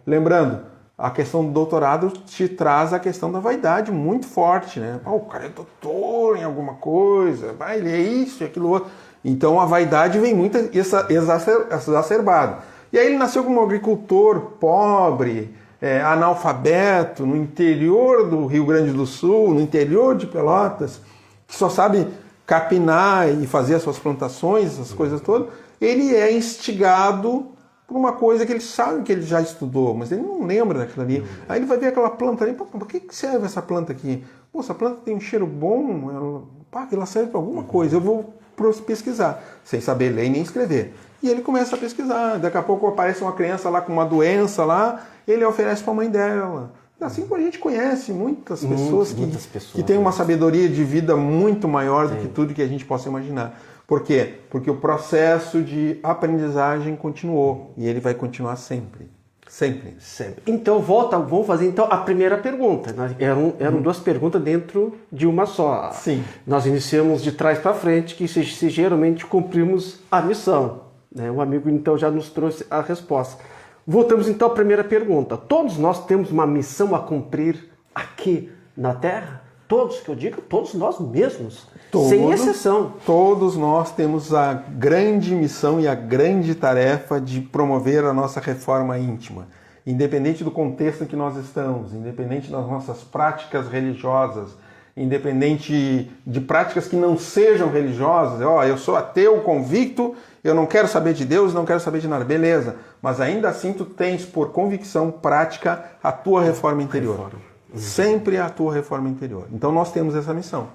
lembrando, a questão do doutorado te traz a questão da vaidade muito forte. Né? O cara é doutor em alguma coisa, ele é isso e aquilo outro. Então a vaidade vem muito exacerbada. E aí ele nasceu como um agricultor pobre, analfabeto, no interior do Rio Grande do Sul, no interior de Pelotas, que só sabe capinar e fazer as suas plantações, essas coisas todas, ele é instigado por uma coisa que ele sabe que ele já estudou, mas ele não lembra daquilo ali. Aí ele vai ver aquela planta ali, para que serve essa planta aqui? Essa planta tem um cheiro bom, ela serve para alguma coisa, eu vou pesquisar, sem saber ler nem escrever. E ele começa a pesquisar, daqui a pouco aparece uma criança lá com uma doença lá, ele oferece para a mãe dela. Assim como a gente conhece muitas pessoas que têm uma sabedoria de vida muito maior do que tudo que a gente possa imaginar. Por quê? Porque o processo de aprendizagem continuou e ele vai continuar sempre. Sempre. Então, vamos fazer então a primeira pergunta. Eram duas perguntas dentro de uma só. Sim. Nós iniciamos de trás para frente, que se geralmente cumprimos a missão. Né? O amigo então já nos trouxe a resposta. Voltamos então à primeira pergunta. Todos nós temos uma missão a cumprir aqui na Terra? Todos, que eu digo, todos nós mesmos, sem exceção. Todos nós temos a grande missão e a grande tarefa de promover a nossa reforma íntima. Independente do contexto em que nós estamos, independente das nossas práticas religiosas, independente de práticas que não sejam religiosas, eu sou ateu convicto, eu não quero saber de Deus, não quero saber de nada, beleza, mas ainda assim tu tens por convicção prática a tua reforma interior. Sempre a tua reforma interior. Então nós temos essa missão.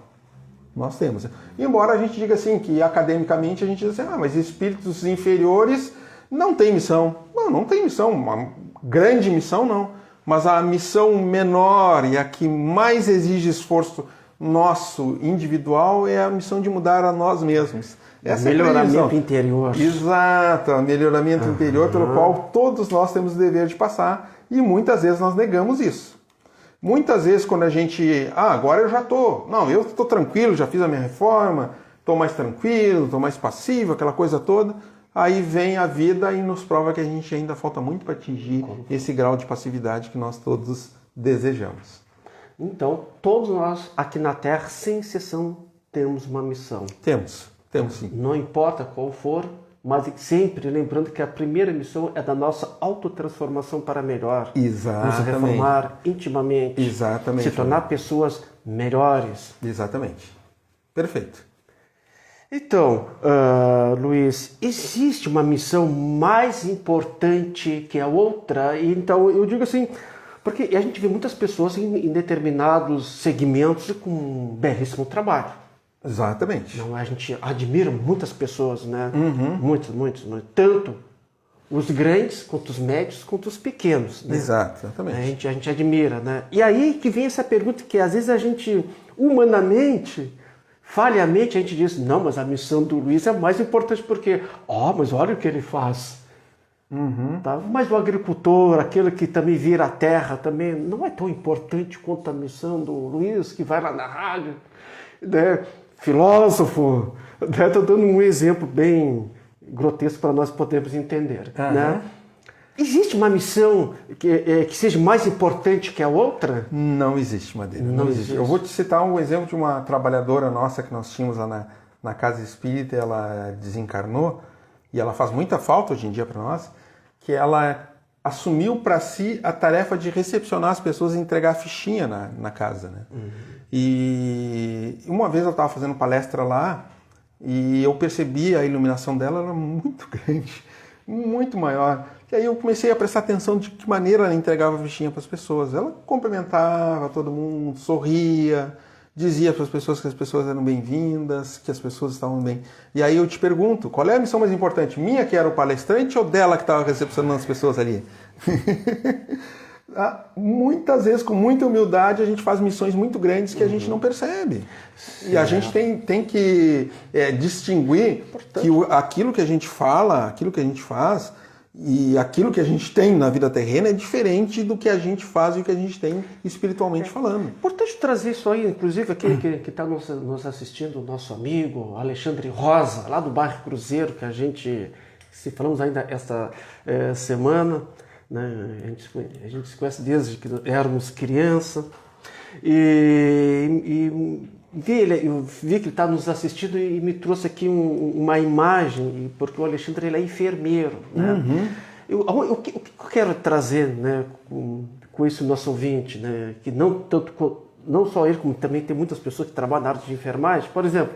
Nós temos. Embora a gente diga assim, que academicamente a gente diz assim, mas espíritos inferiores não têm missão. Não tem missão, uma grande missão não. Mas a missão menor e a que mais exige esforço nosso individual é a missão de mudar a nós mesmos. Essa melhoramento interior. Exato, o melhoramento interior pelo qual todos nós temos o dever de passar e muitas vezes nós negamos isso. Muitas vezes quando a gente, agora eu já estou, eu estou tranquilo, já fiz a minha reforma, estou mais tranquilo, estou mais passivo, aquela coisa toda, aí vem a vida e nos prova que a gente ainda falta muito para atingir esse grau de passividade que nós todos desejamos. Então, todos nós aqui na Terra, sem exceção, temos uma missão. Temos sim. Não importa qual for, mas sempre lembrando que a primeira missão é da nossa autotransformação para melhor. Exatamente. Nos reformar intimamente. Exatamente. Se tornar pessoas melhores. Exatamente. Perfeito. Então, Luiz, existe uma missão mais importante que a outra? E então, eu digo assim, porque a gente vê muitas pessoas em determinados segmentos com um belíssimo trabalho. Exatamente. Não, a gente admira muitas pessoas, né? Muitos. Tanto os grandes, quanto os médios, quanto os pequenos. Né? Exatamente. A gente admira, né? E aí que vem essa pergunta que às vezes a gente, humanamente, falhamente, a gente diz, não, mas a missão do Luiz é mais importante porque, mas olha o que ele faz. Tá? Mas o agricultor, aquele que também vira a terra, também não é tão importante quanto a missão do Luiz, que vai lá na rádio, né? Filósofo. Estou dando um exemplo bem grotesco para nós podermos entender. Né? Existe uma missão que seja mais importante que a outra? Não existe, Madeira. Não existe. Eu vou te citar um exemplo de uma trabalhadora nossa que nós tínhamos lá na Casa Espírita. Ela desencarnou e ela faz muita falta hoje em dia para nós, que ela assumiu para si a tarefa de recepcionar as pessoas e entregar a fichinha na casa. Né? E uma vez eu estava fazendo palestra lá e eu percebi a iluminação dela era muito grande, muito maior. E aí eu comecei a prestar atenção de que maneira ela entregava a fichinha para as pessoas. Ela cumprimentava todo mundo, sorria, dizia para as pessoas que as pessoas eram bem-vindas, que as pessoas estavam bem. E aí eu te pergunto, qual é a missão mais importante? Minha, que era o palestrante, ou dela que estava recepcionando as pessoas ali? Muitas vezes, com muita humildade, a gente faz missões muito grandes que a gente não percebe. E a gente tem que distinguir que aquilo que a gente fala, aquilo que a gente faz e aquilo que a gente tem na vida terrena é diferente do que a gente faz e o que a gente tem espiritualmente falando. Importante trazer isso aí, inclusive aquele que está nos assistindo, o nosso amigo Alexandre Rosa, lá do bairro Cruzeiro, que a gente, se falamos ainda esta semana, né? A gente se conhece desde que éramos criança, eu vi que ele está nos assistindo e me trouxe aqui uma imagem, porque o Alexandre ele é enfermeiro. Né? O que eu quero trazer, né, com isso nosso ouvinte, né, que não só ele, como também tem muitas pessoas que trabalham na área de enfermagem, por exemplo,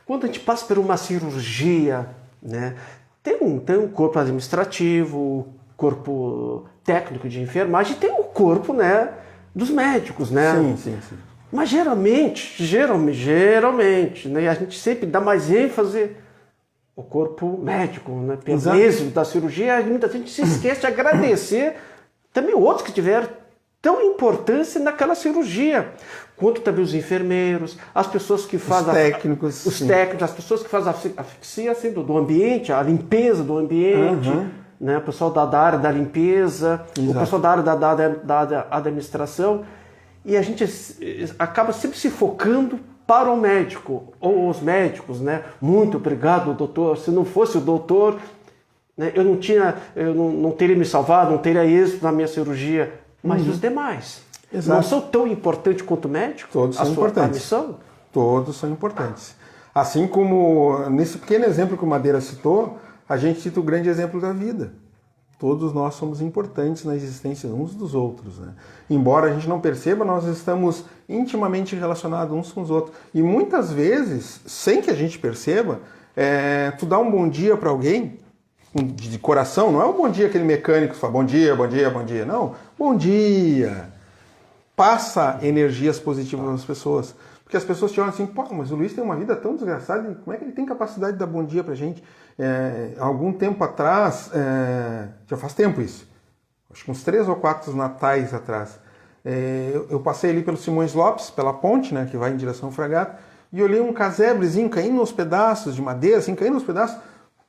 quando a gente passa por uma cirurgia, né, tem um corpo administrativo, corpo técnico de enfermagem, e tem o corpo, né, dos médicos, né? Sim. Mas geralmente, né, a gente sempre dá mais ênfase ao corpo médico, né? Pelo êxito da cirurgia, muita gente se esquece de agradecer também outros que tiveram tão importância naquela cirurgia, quanto também os enfermeiros, as pessoas que fazem os técnicos, as pessoas que fazem a asfixia assim, do ambiente, a limpeza do ambiente. Né, o pessoal da área da limpeza, o pessoal da área da administração, e a gente acaba sempre se focando para o médico, ou os médicos, né? Muito obrigado, doutor, se não fosse o doutor, né, eu não teria me salvado, não teria êxito na minha cirurgia, mas os demais não são tão importantes quanto o médico? Todos são importantes. A missão? Todos são importantes. Assim como nesse pequeno exemplo que o Madeira citou, a gente cita o grande exemplo da vida. Todos nós somos importantes na existência uns dos outros. Né? Embora a gente não perceba, nós estamos intimamente relacionados uns com os outros. E muitas vezes, sem que a gente perceba, tu dá um bom dia para alguém, de coração, não é um bom dia aquele mecânico que fala bom dia, bom dia, bom dia. Não, bom dia. Passa energias positivas nas pessoas. Porque as pessoas te olham assim, pô, mas o Luiz tem uma vida tão desgraçada, como é que ele tem capacidade de dar bom dia pra gente? Algum tempo atrás, já faz tempo isso, acho que uns 3 ou 4 natais atrás, eu passei ali pelo Simões Lopes, pela ponte, né, que vai em direção ao Fragata, e olhei um casebrezinho caindo nos pedaços de madeira, assim, caindo nos pedaços,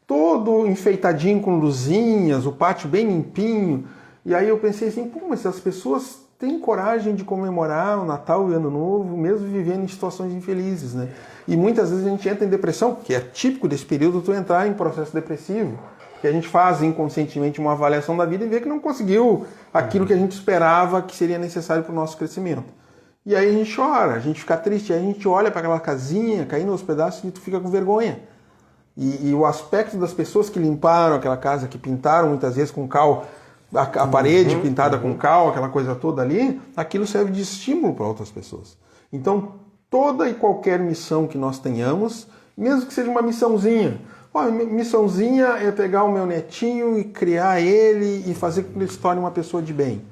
todo enfeitadinho com luzinhas, o pátio bem limpinho, e aí eu pensei assim, pô, mas as pessoas têm coragem de comemorar o Natal e o Ano Novo, mesmo vivendo em situações infelizes, né? E muitas vezes a gente entra em depressão, que é típico desse período tu entrar em processo depressivo, que a gente faz inconscientemente uma avaliação da vida e vê que não conseguiu aquilo que a gente esperava que seria necessário para o nosso crescimento. E aí a gente chora, a gente fica triste, aí a gente olha para aquela casinha caindo aos pedaços e tu fica com vergonha. E o aspecto das pessoas que limparam aquela casa, que pintaram muitas vezes com cal, a parede pintada com cal, aquela coisa toda ali, aquilo serve de estímulo para outras pessoas. Então, toda e qualquer missão que nós tenhamos, mesmo que seja uma missãozinha, missãozinha é pegar o meu netinho e criar ele e fazer com que ele se torne uma pessoa de bem.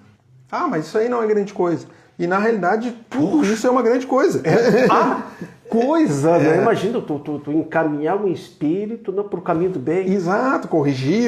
Mas isso aí não é grande coisa. E na realidade, tudo isso é uma grande coisa. coisa, né? Imagina tu encaminhar um espírito para o caminho do bem. Exato,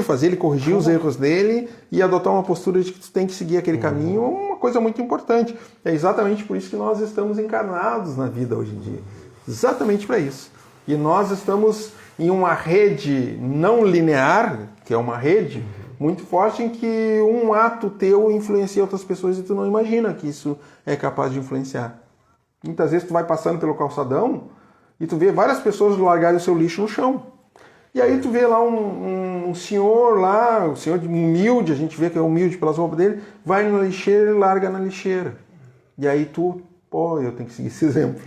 fazer ele corrigir os erros dele e adotar uma postura de que tu tem que seguir aquele caminho é uma coisa muito importante. É exatamente por isso que nós estamos encarnados na vida hoje em dia. Exatamente para isso. E nós estamos em uma rede não linear, que é uma rede muito forte em que um ato teu influencia outras pessoas e tu não imagina que isso é capaz de influenciar. Muitas vezes tu vai passando pelo calçadão e tu vê várias pessoas largarem o seu lixo no chão. E aí tu vê lá um senhor lá, um senhor humilde, a gente vê que é humilde pelas roupas dele, vai na lixeira e larga na lixeira. E aí tu, eu tenho que seguir esse exemplo.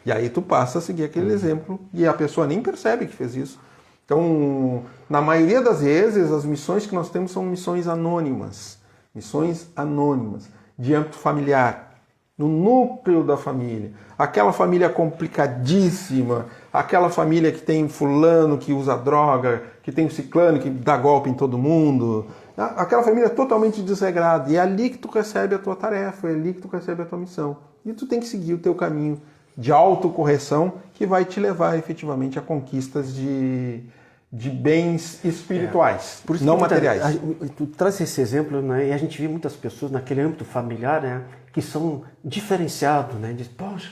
E aí tu passa a seguir aquele exemplo e a pessoa nem percebe que fez isso. Então, na maioria das vezes, as missões que nós temos são missões anônimas, de âmbito familiar, no núcleo da família. Aquela família complicadíssima, aquela família que tem fulano que usa droga, que tem o ciclano que dá golpe em todo mundo, aquela família totalmente desregrada. E é ali que tu recebe a tua tarefa, é ali que tu recebe a tua missão. E tu tem que seguir o teu caminho de autocorreção que vai te levar efetivamente a conquistas de bens espirituais, Por isso não materiais. Tu traz esse exemplo, né? E a gente vê muitas pessoas naquele âmbito familiar, né, que são diferenciados, né? Diz, poxa,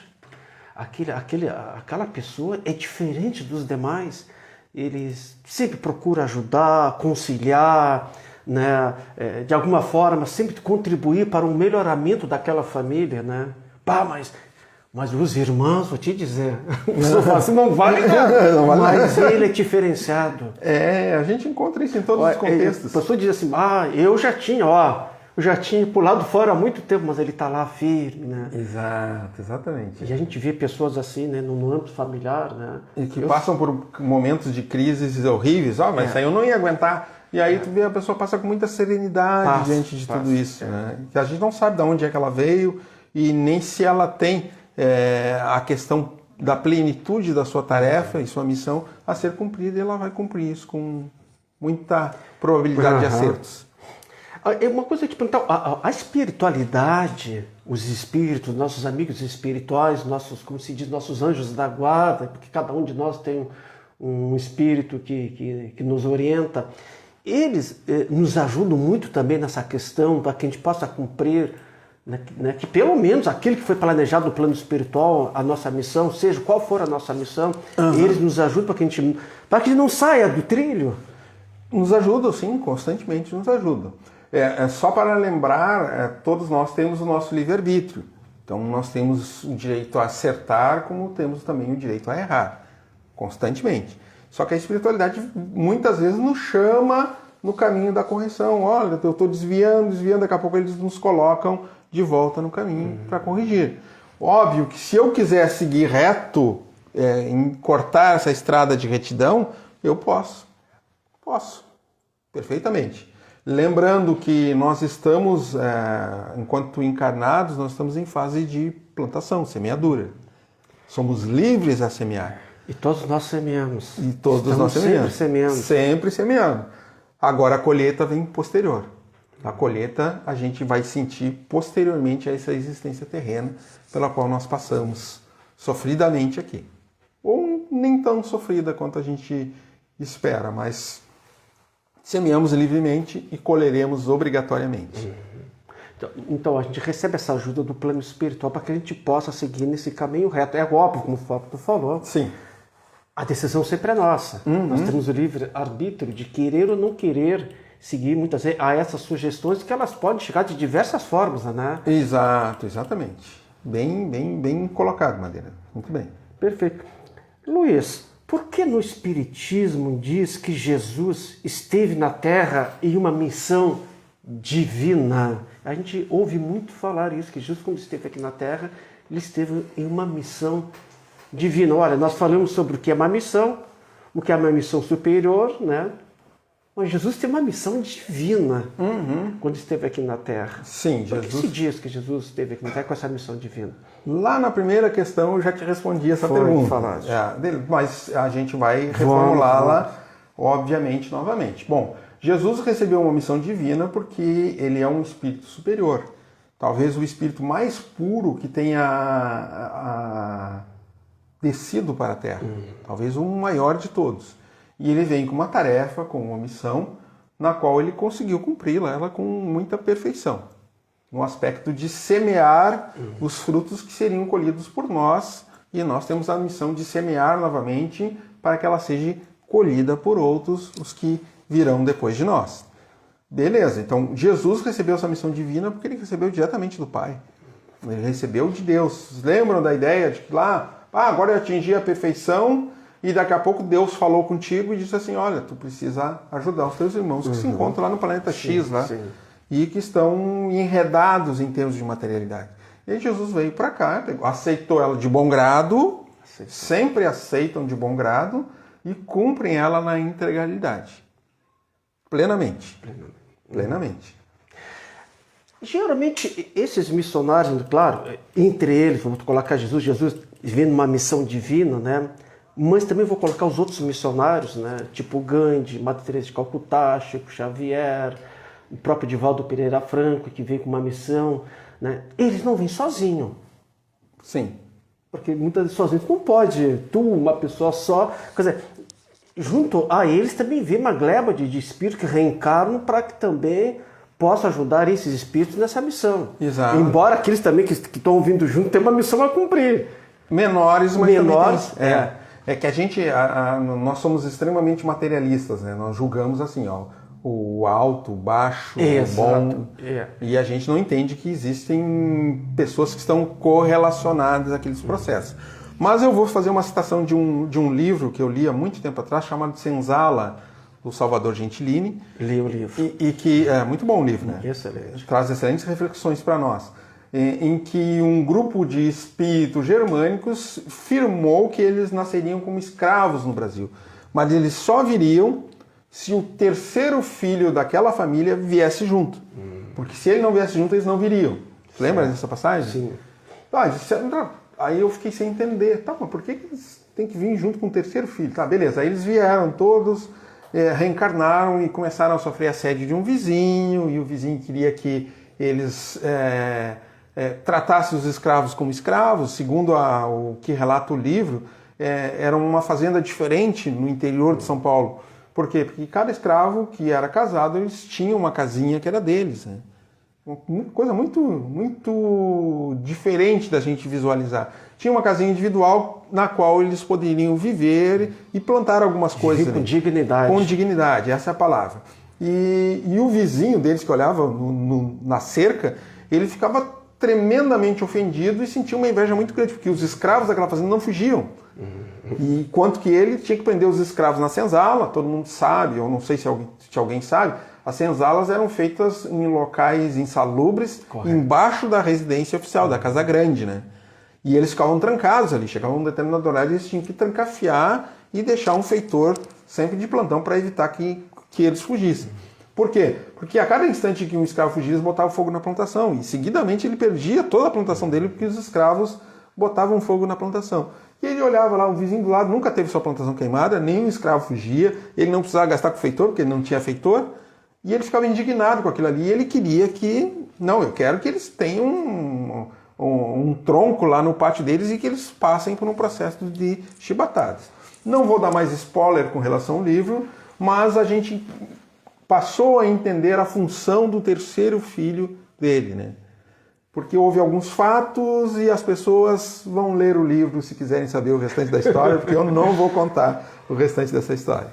aquela pessoa é diferente dos demais. Eles sempre procuram ajudar, conciliar, né? De alguma forma, sempre contribuir para o melhoramento daquela família, né? Mas os irmãos, vou te dizer, assim não vale nada, mas ele é diferenciado. A gente encontra isso em todos os contextos. A pessoa diz assim, eu já tinha pulado fora há muito tempo, mas ele está lá firme, né? Exato, exatamente. E a gente vê pessoas assim, né, no âmbito familiar, né? E que passam por momentos de crises horríveis, mas isso aí eu não ia aguentar. E aí tu vê a pessoa passa com muita serenidade diante de tudo isso, né? Que a gente não sabe de onde é que ela veio e nem se ela tem a questão da plenitude da sua tarefa e sua missão a ser cumprida, e ela vai cumprir isso com muita probabilidade de acertos. É uma coisa que te perguntar, a espiritualidade, os espíritos, nossos amigos espirituais, como se diz, nossos anjos da guarda, porque cada um de nós tem um espírito que nos orienta, eles nos ajudam muito também nessa questão para que a gente possa cumprir, né, que pelo menos aquilo que foi planejado no plano espiritual, a nossa missão, seja qual for a nossa missão, eles nos ajudam para que a gente não saia do trilho. Nos ajudam, sim, constantemente nos ajudam. Só para lembrar, todos nós temos o nosso livre-arbítrio. Então nós temos o direito a acertar, como temos também o direito a errar, constantemente. Só que a espiritualidade muitas vezes nos chama no caminho da correção. Olha, eu estou desviando, daqui a pouco eles nos colocam de volta no caminho para corrigir. Óbvio que se eu quiser seguir reto, cortar essa estrada de retidão, eu posso. Perfeitamente. Lembrando que nós estamos, enquanto encarnados, nós estamos em fase de plantação, semeadura. Somos livres a semear. E todos nós semeamos. E todos nós semeamos. Sempre semeando. Agora a colheita vem posterior. A colheita a gente vai sentir posteriormente a essa existência terrena pela qual nós passamos sofridamente aqui. Ou nem tão sofrida quanto a gente espera, mas semeamos livremente e colheremos obrigatoriamente. Então a gente recebe essa ajuda do plano espiritual para que a gente possa seguir nesse caminho reto. É óbvio, como o Fábio falou. Sim. A decisão sempre é nossa. Nós temos o livre-arbítrio de querer ou não querer seguir muitas vezes a essas sugestões, que elas podem chegar de diversas formas, né? Exatamente. Bem colocado, Madeira. Muito bem. Perfeito. Luiz, por que no Espiritismo diz que Jesus esteve na Terra em uma missão divina? A gente ouve muito falar isso, que Jesus, quando esteve aqui na Terra, ele esteve em uma missão divina. Olha, nós falamos sobre o que é uma missão superior, né? Mas Jesus tem uma missão divina quando esteve aqui na Terra. Sim, Jesus... Por que se diz que Jesus esteve aqui na Terra com essa missão divina? Lá na primeira questão eu já te respondi essa pergunta. Mas a gente vai reformulá-la, obviamente, novamente. Bom, Jesus recebeu uma missão divina porque ele é um espírito superior. Talvez o espírito mais puro que tenha descido para a Terra, talvez o maior de todos. E ele vem com uma tarefa, com uma missão, na qual ele conseguiu cumpri-la, ela com muita perfeição. No aspecto de semear os frutos que seriam colhidos por nós, e nós temos a missão de semear novamente para que ela seja colhida por outros, os que virão depois de nós. Beleza, então Jesus recebeu essa missão divina porque ele recebeu diretamente do Pai. Ele recebeu de Deus. Vocês lembram da ideia de que lá, agora eu atingi a perfeição e daqui a pouco Deus falou contigo e disse assim, olha, tu precisa ajudar os teus irmãos que se encontram lá no planeta X, lá, e que estão enredados em termos de materialidade. E aí Jesus veio para cá, aceitou ela de bom grado, sempre aceitam de bom grado e cumprem ela na integralidade. Plenamente. Geralmente, esses missionários, claro, entre eles, vamos colocar Jesus vem numa missão divina, né? Mas também vou colocar os outros missionários, né? Tipo Gandhi, Madre Teresa de Calcutá, Chico Xavier, o próprio Divaldo Pereira Franco, que veio com uma missão, né? Eles não vêm sozinhos. Sim. Porque muitas vezes sozinhos não pode, uma pessoa só. Quer dizer, junto a eles também vem uma gleba de espíritos que reencarnam para que também possa ajudar esses espíritos nessa missão. Exato. Embora aqueles também que estão vindo junto tenham uma missão a cumprir. Menores, mas menores. É que a gente, nós somos extremamente materialistas, né? Nós julgamos assim, ó, o alto, o baixo, o bom. E a gente não entende que existem pessoas que estão correlacionadas àqueles processos. Mas eu vou fazer uma citação de um livro que eu li há muito tempo atrás, chamado Senzala, do Salvador Gentilini. Li o livro. E que é muito bom o livro, né? Excelente. Traz excelentes reflexões para nós. Em que um grupo de espíritos germânicos firmou que eles nasceriam como escravos no Brasil. Mas eles só viriam se o terceiro filho daquela família viesse junto. Porque se ele não viesse junto, eles não viriam. Lembra dessa passagem? Sim. Aí eu fiquei sem entender. Tá, mas por que eles têm que vir junto com o terceiro filho? Tá, beleza. Aí eles vieram todos, reencarnaram e começaram a sofrer assédio de um vizinho, e o vizinho queria que eles tratassem os escravos como escravos. Segundo o que relata o livro, era uma fazenda diferente no interior de São Paulo. Por quê? Porque cada escravo que era casado, eles tinham uma casinha que era deles, né? Uma coisa muito, muito diferente da gente visualizar. Tinha uma casinha individual na qual eles poderiam viver e plantar algumas coisas. Com dignidade. Com dignidade, essa é a palavra. E o vizinho deles que olhava na cerca, ele ficava tremendamente ofendido e sentia uma inveja muito grande, porque os escravos daquela fazenda não fugiam. E quanto que ele tinha que prender os escravos na senzala, todo mundo sabe, eu não sei se alguém sabe, as senzalas eram feitas em locais insalubres, embaixo da residência oficial, da Casa Grande, né? E eles ficavam trancados ali, chegavam a um determinado horário e eles tinham que trancafiar e deixar um feitor sempre de plantão para evitar que eles fugissem. Por quê? Porque a cada instante que um escravo fugia, eles botavam fogo na plantação, e seguidamente ele perdia toda a plantação dele porque os escravos botavam fogo na plantação. E ele olhava lá, o vizinho do lado nunca teve sua plantação queimada, nenhum escravo fugia, ele não precisava gastar com feitor, porque ele não tinha feitor, e ele ficava indignado com aquilo ali, e ele queria que, não, eu quero que eles tenham um tronco lá no pátio deles e que eles passem por um processo de chibatadas. Não vou dar mais spoiler com relação ao livro, mas a gente passou a entender a função do terceiro filho dele, né? Porque houve alguns fatos e as pessoas vão ler o livro se quiserem saber o restante da história, porque eu não vou contar o restante dessa história.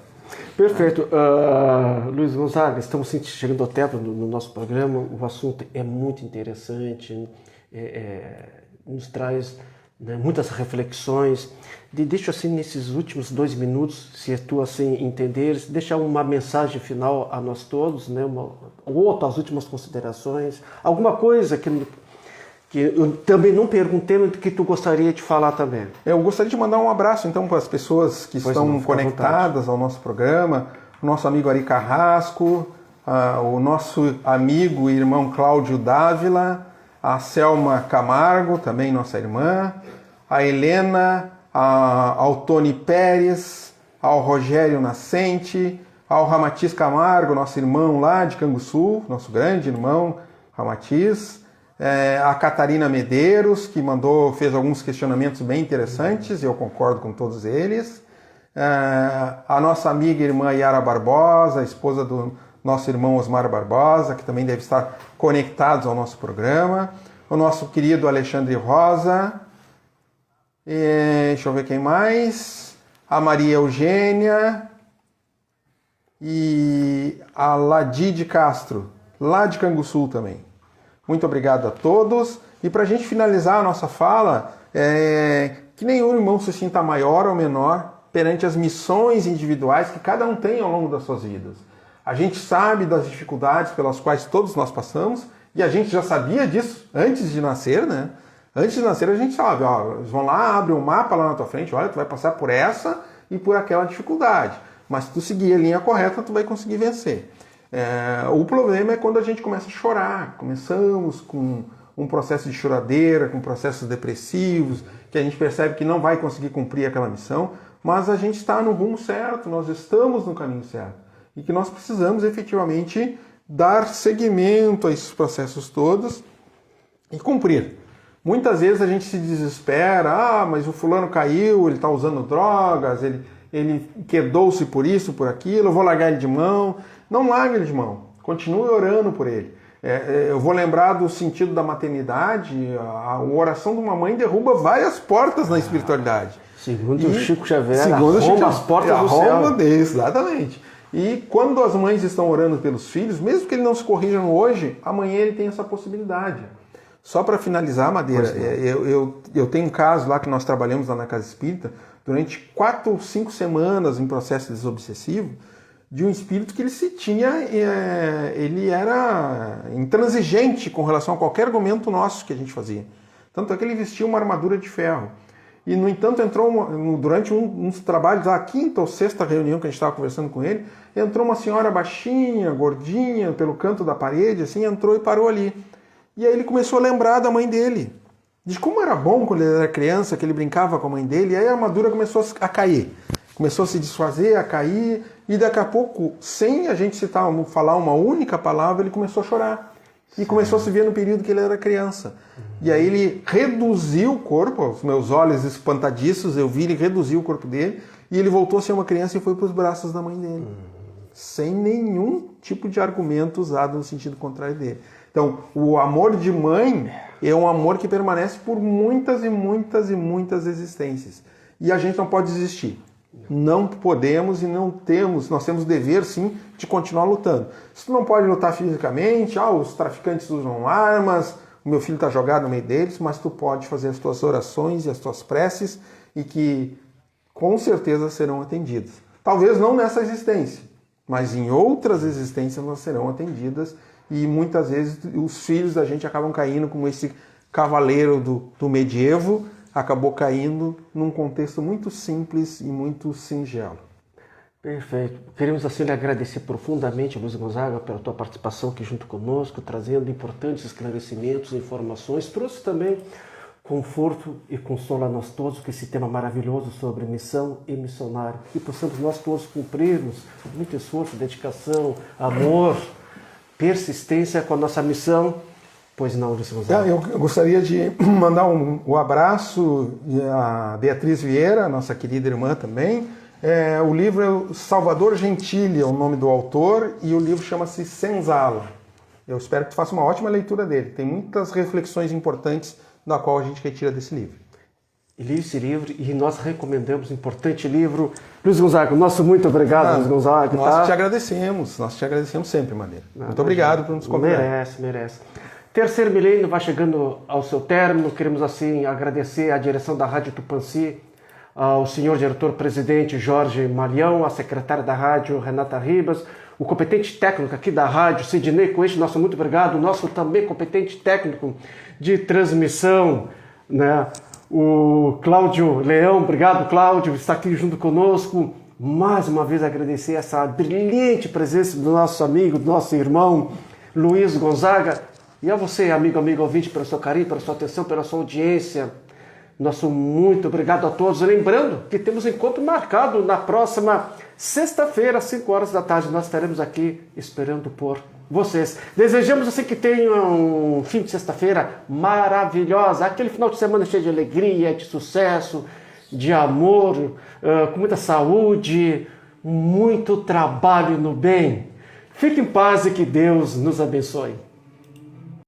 Perfeito. Luiz Gonzaga, estamos chegando ao tempo no nosso programa. O assunto é muito interessante, nos traz, né, muitas reflexões. Deixa assim, nesses últimos 2 minutos, se tu assim entenderes, deixar uma mensagem final a nós todos, né, ou as últimas considerações, alguma coisa que eu também não perguntei, mas que tu gostaria de falar também. Eu gostaria de mandar um abraço, então, para as pessoas que estão conectadas ao nosso programa, o nosso amigo Ari Carrasco, o nosso amigo e irmão Cláudio Dávila, a Selma Camargo, também nossa irmã, a Helena, ao Tony Pérez, ao Rogério Nascente, ao Ramatiz Camargo, nosso irmão lá de Canguçu, nosso grande irmão Ramatiz, A Catarina Medeiros, que fez alguns questionamentos bem interessantes, e eu concordo com todos eles. A nossa amiga e irmã Yara Barbosa, a esposa do nosso irmão Osmar Barbosa, que também deve estar conectados ao nosso programa. O nosso querido Alexandre Rosa. Deixa eu ver quem mais. A Maria Eugênia. E a Ladide Castro, lá de Canguçu também. Muito obrigado a todos. E para a gente finalizar a nossa fala, que nenhum irmão se sinta maior ou menor perante as missões individuais que cada um tem ao longo das suas vidas. A gente sabe das dificuldades pelas quais todos nós passamos, e a gente já sabia disso antes de nascer, né? Antes de nascer a gente sabe, eles vão lá, abrem um mapa lá na tua frente, olha, tu vai passar por essa e por aquela dificuldade. Mas se tu seguir a linha correta, tu vai conseguir vencer. O problema é quando a gente começa a chorar. Começamos com um processo de choradeira, com processos depressivos, que a gente percebe que não vai conseguir cumprir aquela missão, mas a gente está no rumo certo, nós estamos no caminho certo. E que nós precisamos efetivamente dar seguimento a esses processos todos e cumprir. Muitas vezes a gente se desespera, mas o fulano caiu, ele está usando drogas, ele quedou-se por isso, por aquilo, eu vou largar ele de mão. Não largue ele de mão, continue orando por ele. Eu vou lembrar do sentido da maternidade, a oração de uma mãe derruba várias portas na espiritualidade. Segundo o Chico Xavier, arromba as portas do céu. Exatamente. E quando as mães estão orando pelos filhos, mesmo que eles não se corrijam hoje, amanhã ele tem essa possibilidade. Só para finalizar, Madeira, eu tenho um caso lá que nós trabalhamos lá na Casa Espírita, durante 4 ou 5 semanas em processo desobsessivo, de um espírito que ele era intransigente com relação a qualquer argumento nosso que a gente fazia. Tanto é que ele vestia uma armadura de ferro. E, no entanto, durante uns trabalhos, a 5ª ou 6ª reunião que a gente estava conversando com ele, entrou uma senhora baixinha, gordinha, pelo canto da parede, assim, entrou e parou ali. E aí ele começou a lembrar da mãe dele, de como era bom quando ele era criança, que ele brincava com a mãe dele, e aí a armadura começou a cair. Começou a se desfazer, a cair, e daqui a pouco, sem a gente falar uma única palavra, ele começou a chorar. E começou a se ver no período que ele era criança. E aí ele reduziu o corpo, os meus olhos espantadiços, eu vi ele reduzir o corpo dele, e ele voltou a ser uma criança e foi para os braços da mãe dele. Sem nenhum tipo de argumento usado no sentido contrário dele. Então, o amor de mãe é um amor que permanece por muitas e muitas e muitas existências. E a gente não pode desistir. Não podemos e não temos, nós temos o dever sim de continuar lutando. Se tu não pode lutar fisicamente, os traficantes usam armas, o meu filho está jogado no meio deles, mas tu pode fazer as tuas orações e as tuas preces e que com certeza serão atendidas. Talvez não nessa existência, mas em outras existências elas serão atendidas e muitas vezes os filhos da gente acabam caindo como esse cavaleiro do medievo, acabou caindo num contexto muito simples e muito singelo. Perfeito. Queremos assim lhe agradecer profundamente, Luiz Gonzaga, pela tua participação aqui junto conosco, trazendo importantes esclarecimentos, informações. Trouxe também conforto e consolo a nós todos com esse tema maravilhoso sobre missão e missionário. E possamos nós todos cumprirmos com muito esforço, dedicação, amor, persistência com a nossa missão. Pois não, Luiz Gonzaga. Eu gostaria de mandar um abraço a Beatriz Vieira, nossa querida irmã também. O livro é Salvador Gentili, é o nome do autor, e o livro chama-se Senzala. Eu espero que tu faça uma ótima leitura dele. Tem muitas reflexões importantes da qual a gente retira desse livro. Li esse livro e nós recomendamos um importante livro. Luiz Gonzaga, nosso muito obrigado, Luiz Gonzaga. Nós te agradecemos sempre, Madeira. Muito obrigado por nos convidar. Merece. Terceiro milênio vai chegando ao seu término. Queremos assim agradecer à direção da Rádio Tupãssi, ao senhor diretor-presidente Jorge Malhão, à secretária da rádio Renata Ribas, o competente técnico aqui da rádio Sidney Coelho, nosso muito obrigado, o nosso também competente técnico de transmissão, né? O Cláudio Leão, obrigado Cláudio, está aqui junto conosco. Mais uma vez agradecer essa brilhante presença do nosso amigo, do nosso irmão Luiz Gonzaga. E a você, amigo ouvinte, pelo seu carinho, pela sua atenção, pela sua audiência. Nosso muito obrigado a todos. Lembrando que temos encontro marcado na próxima sexta-feira, às 5 horas da tarde. Nós estaremos aqui esperando por vocês. Desejamos assim que tenham um fim de sexta-feira maravilhosa, aquele final de semana cheio de alegria, de sucesso, de amor, com muita saúde, muito trabalho no bem. Fique em paz e que Deus nos abençoe.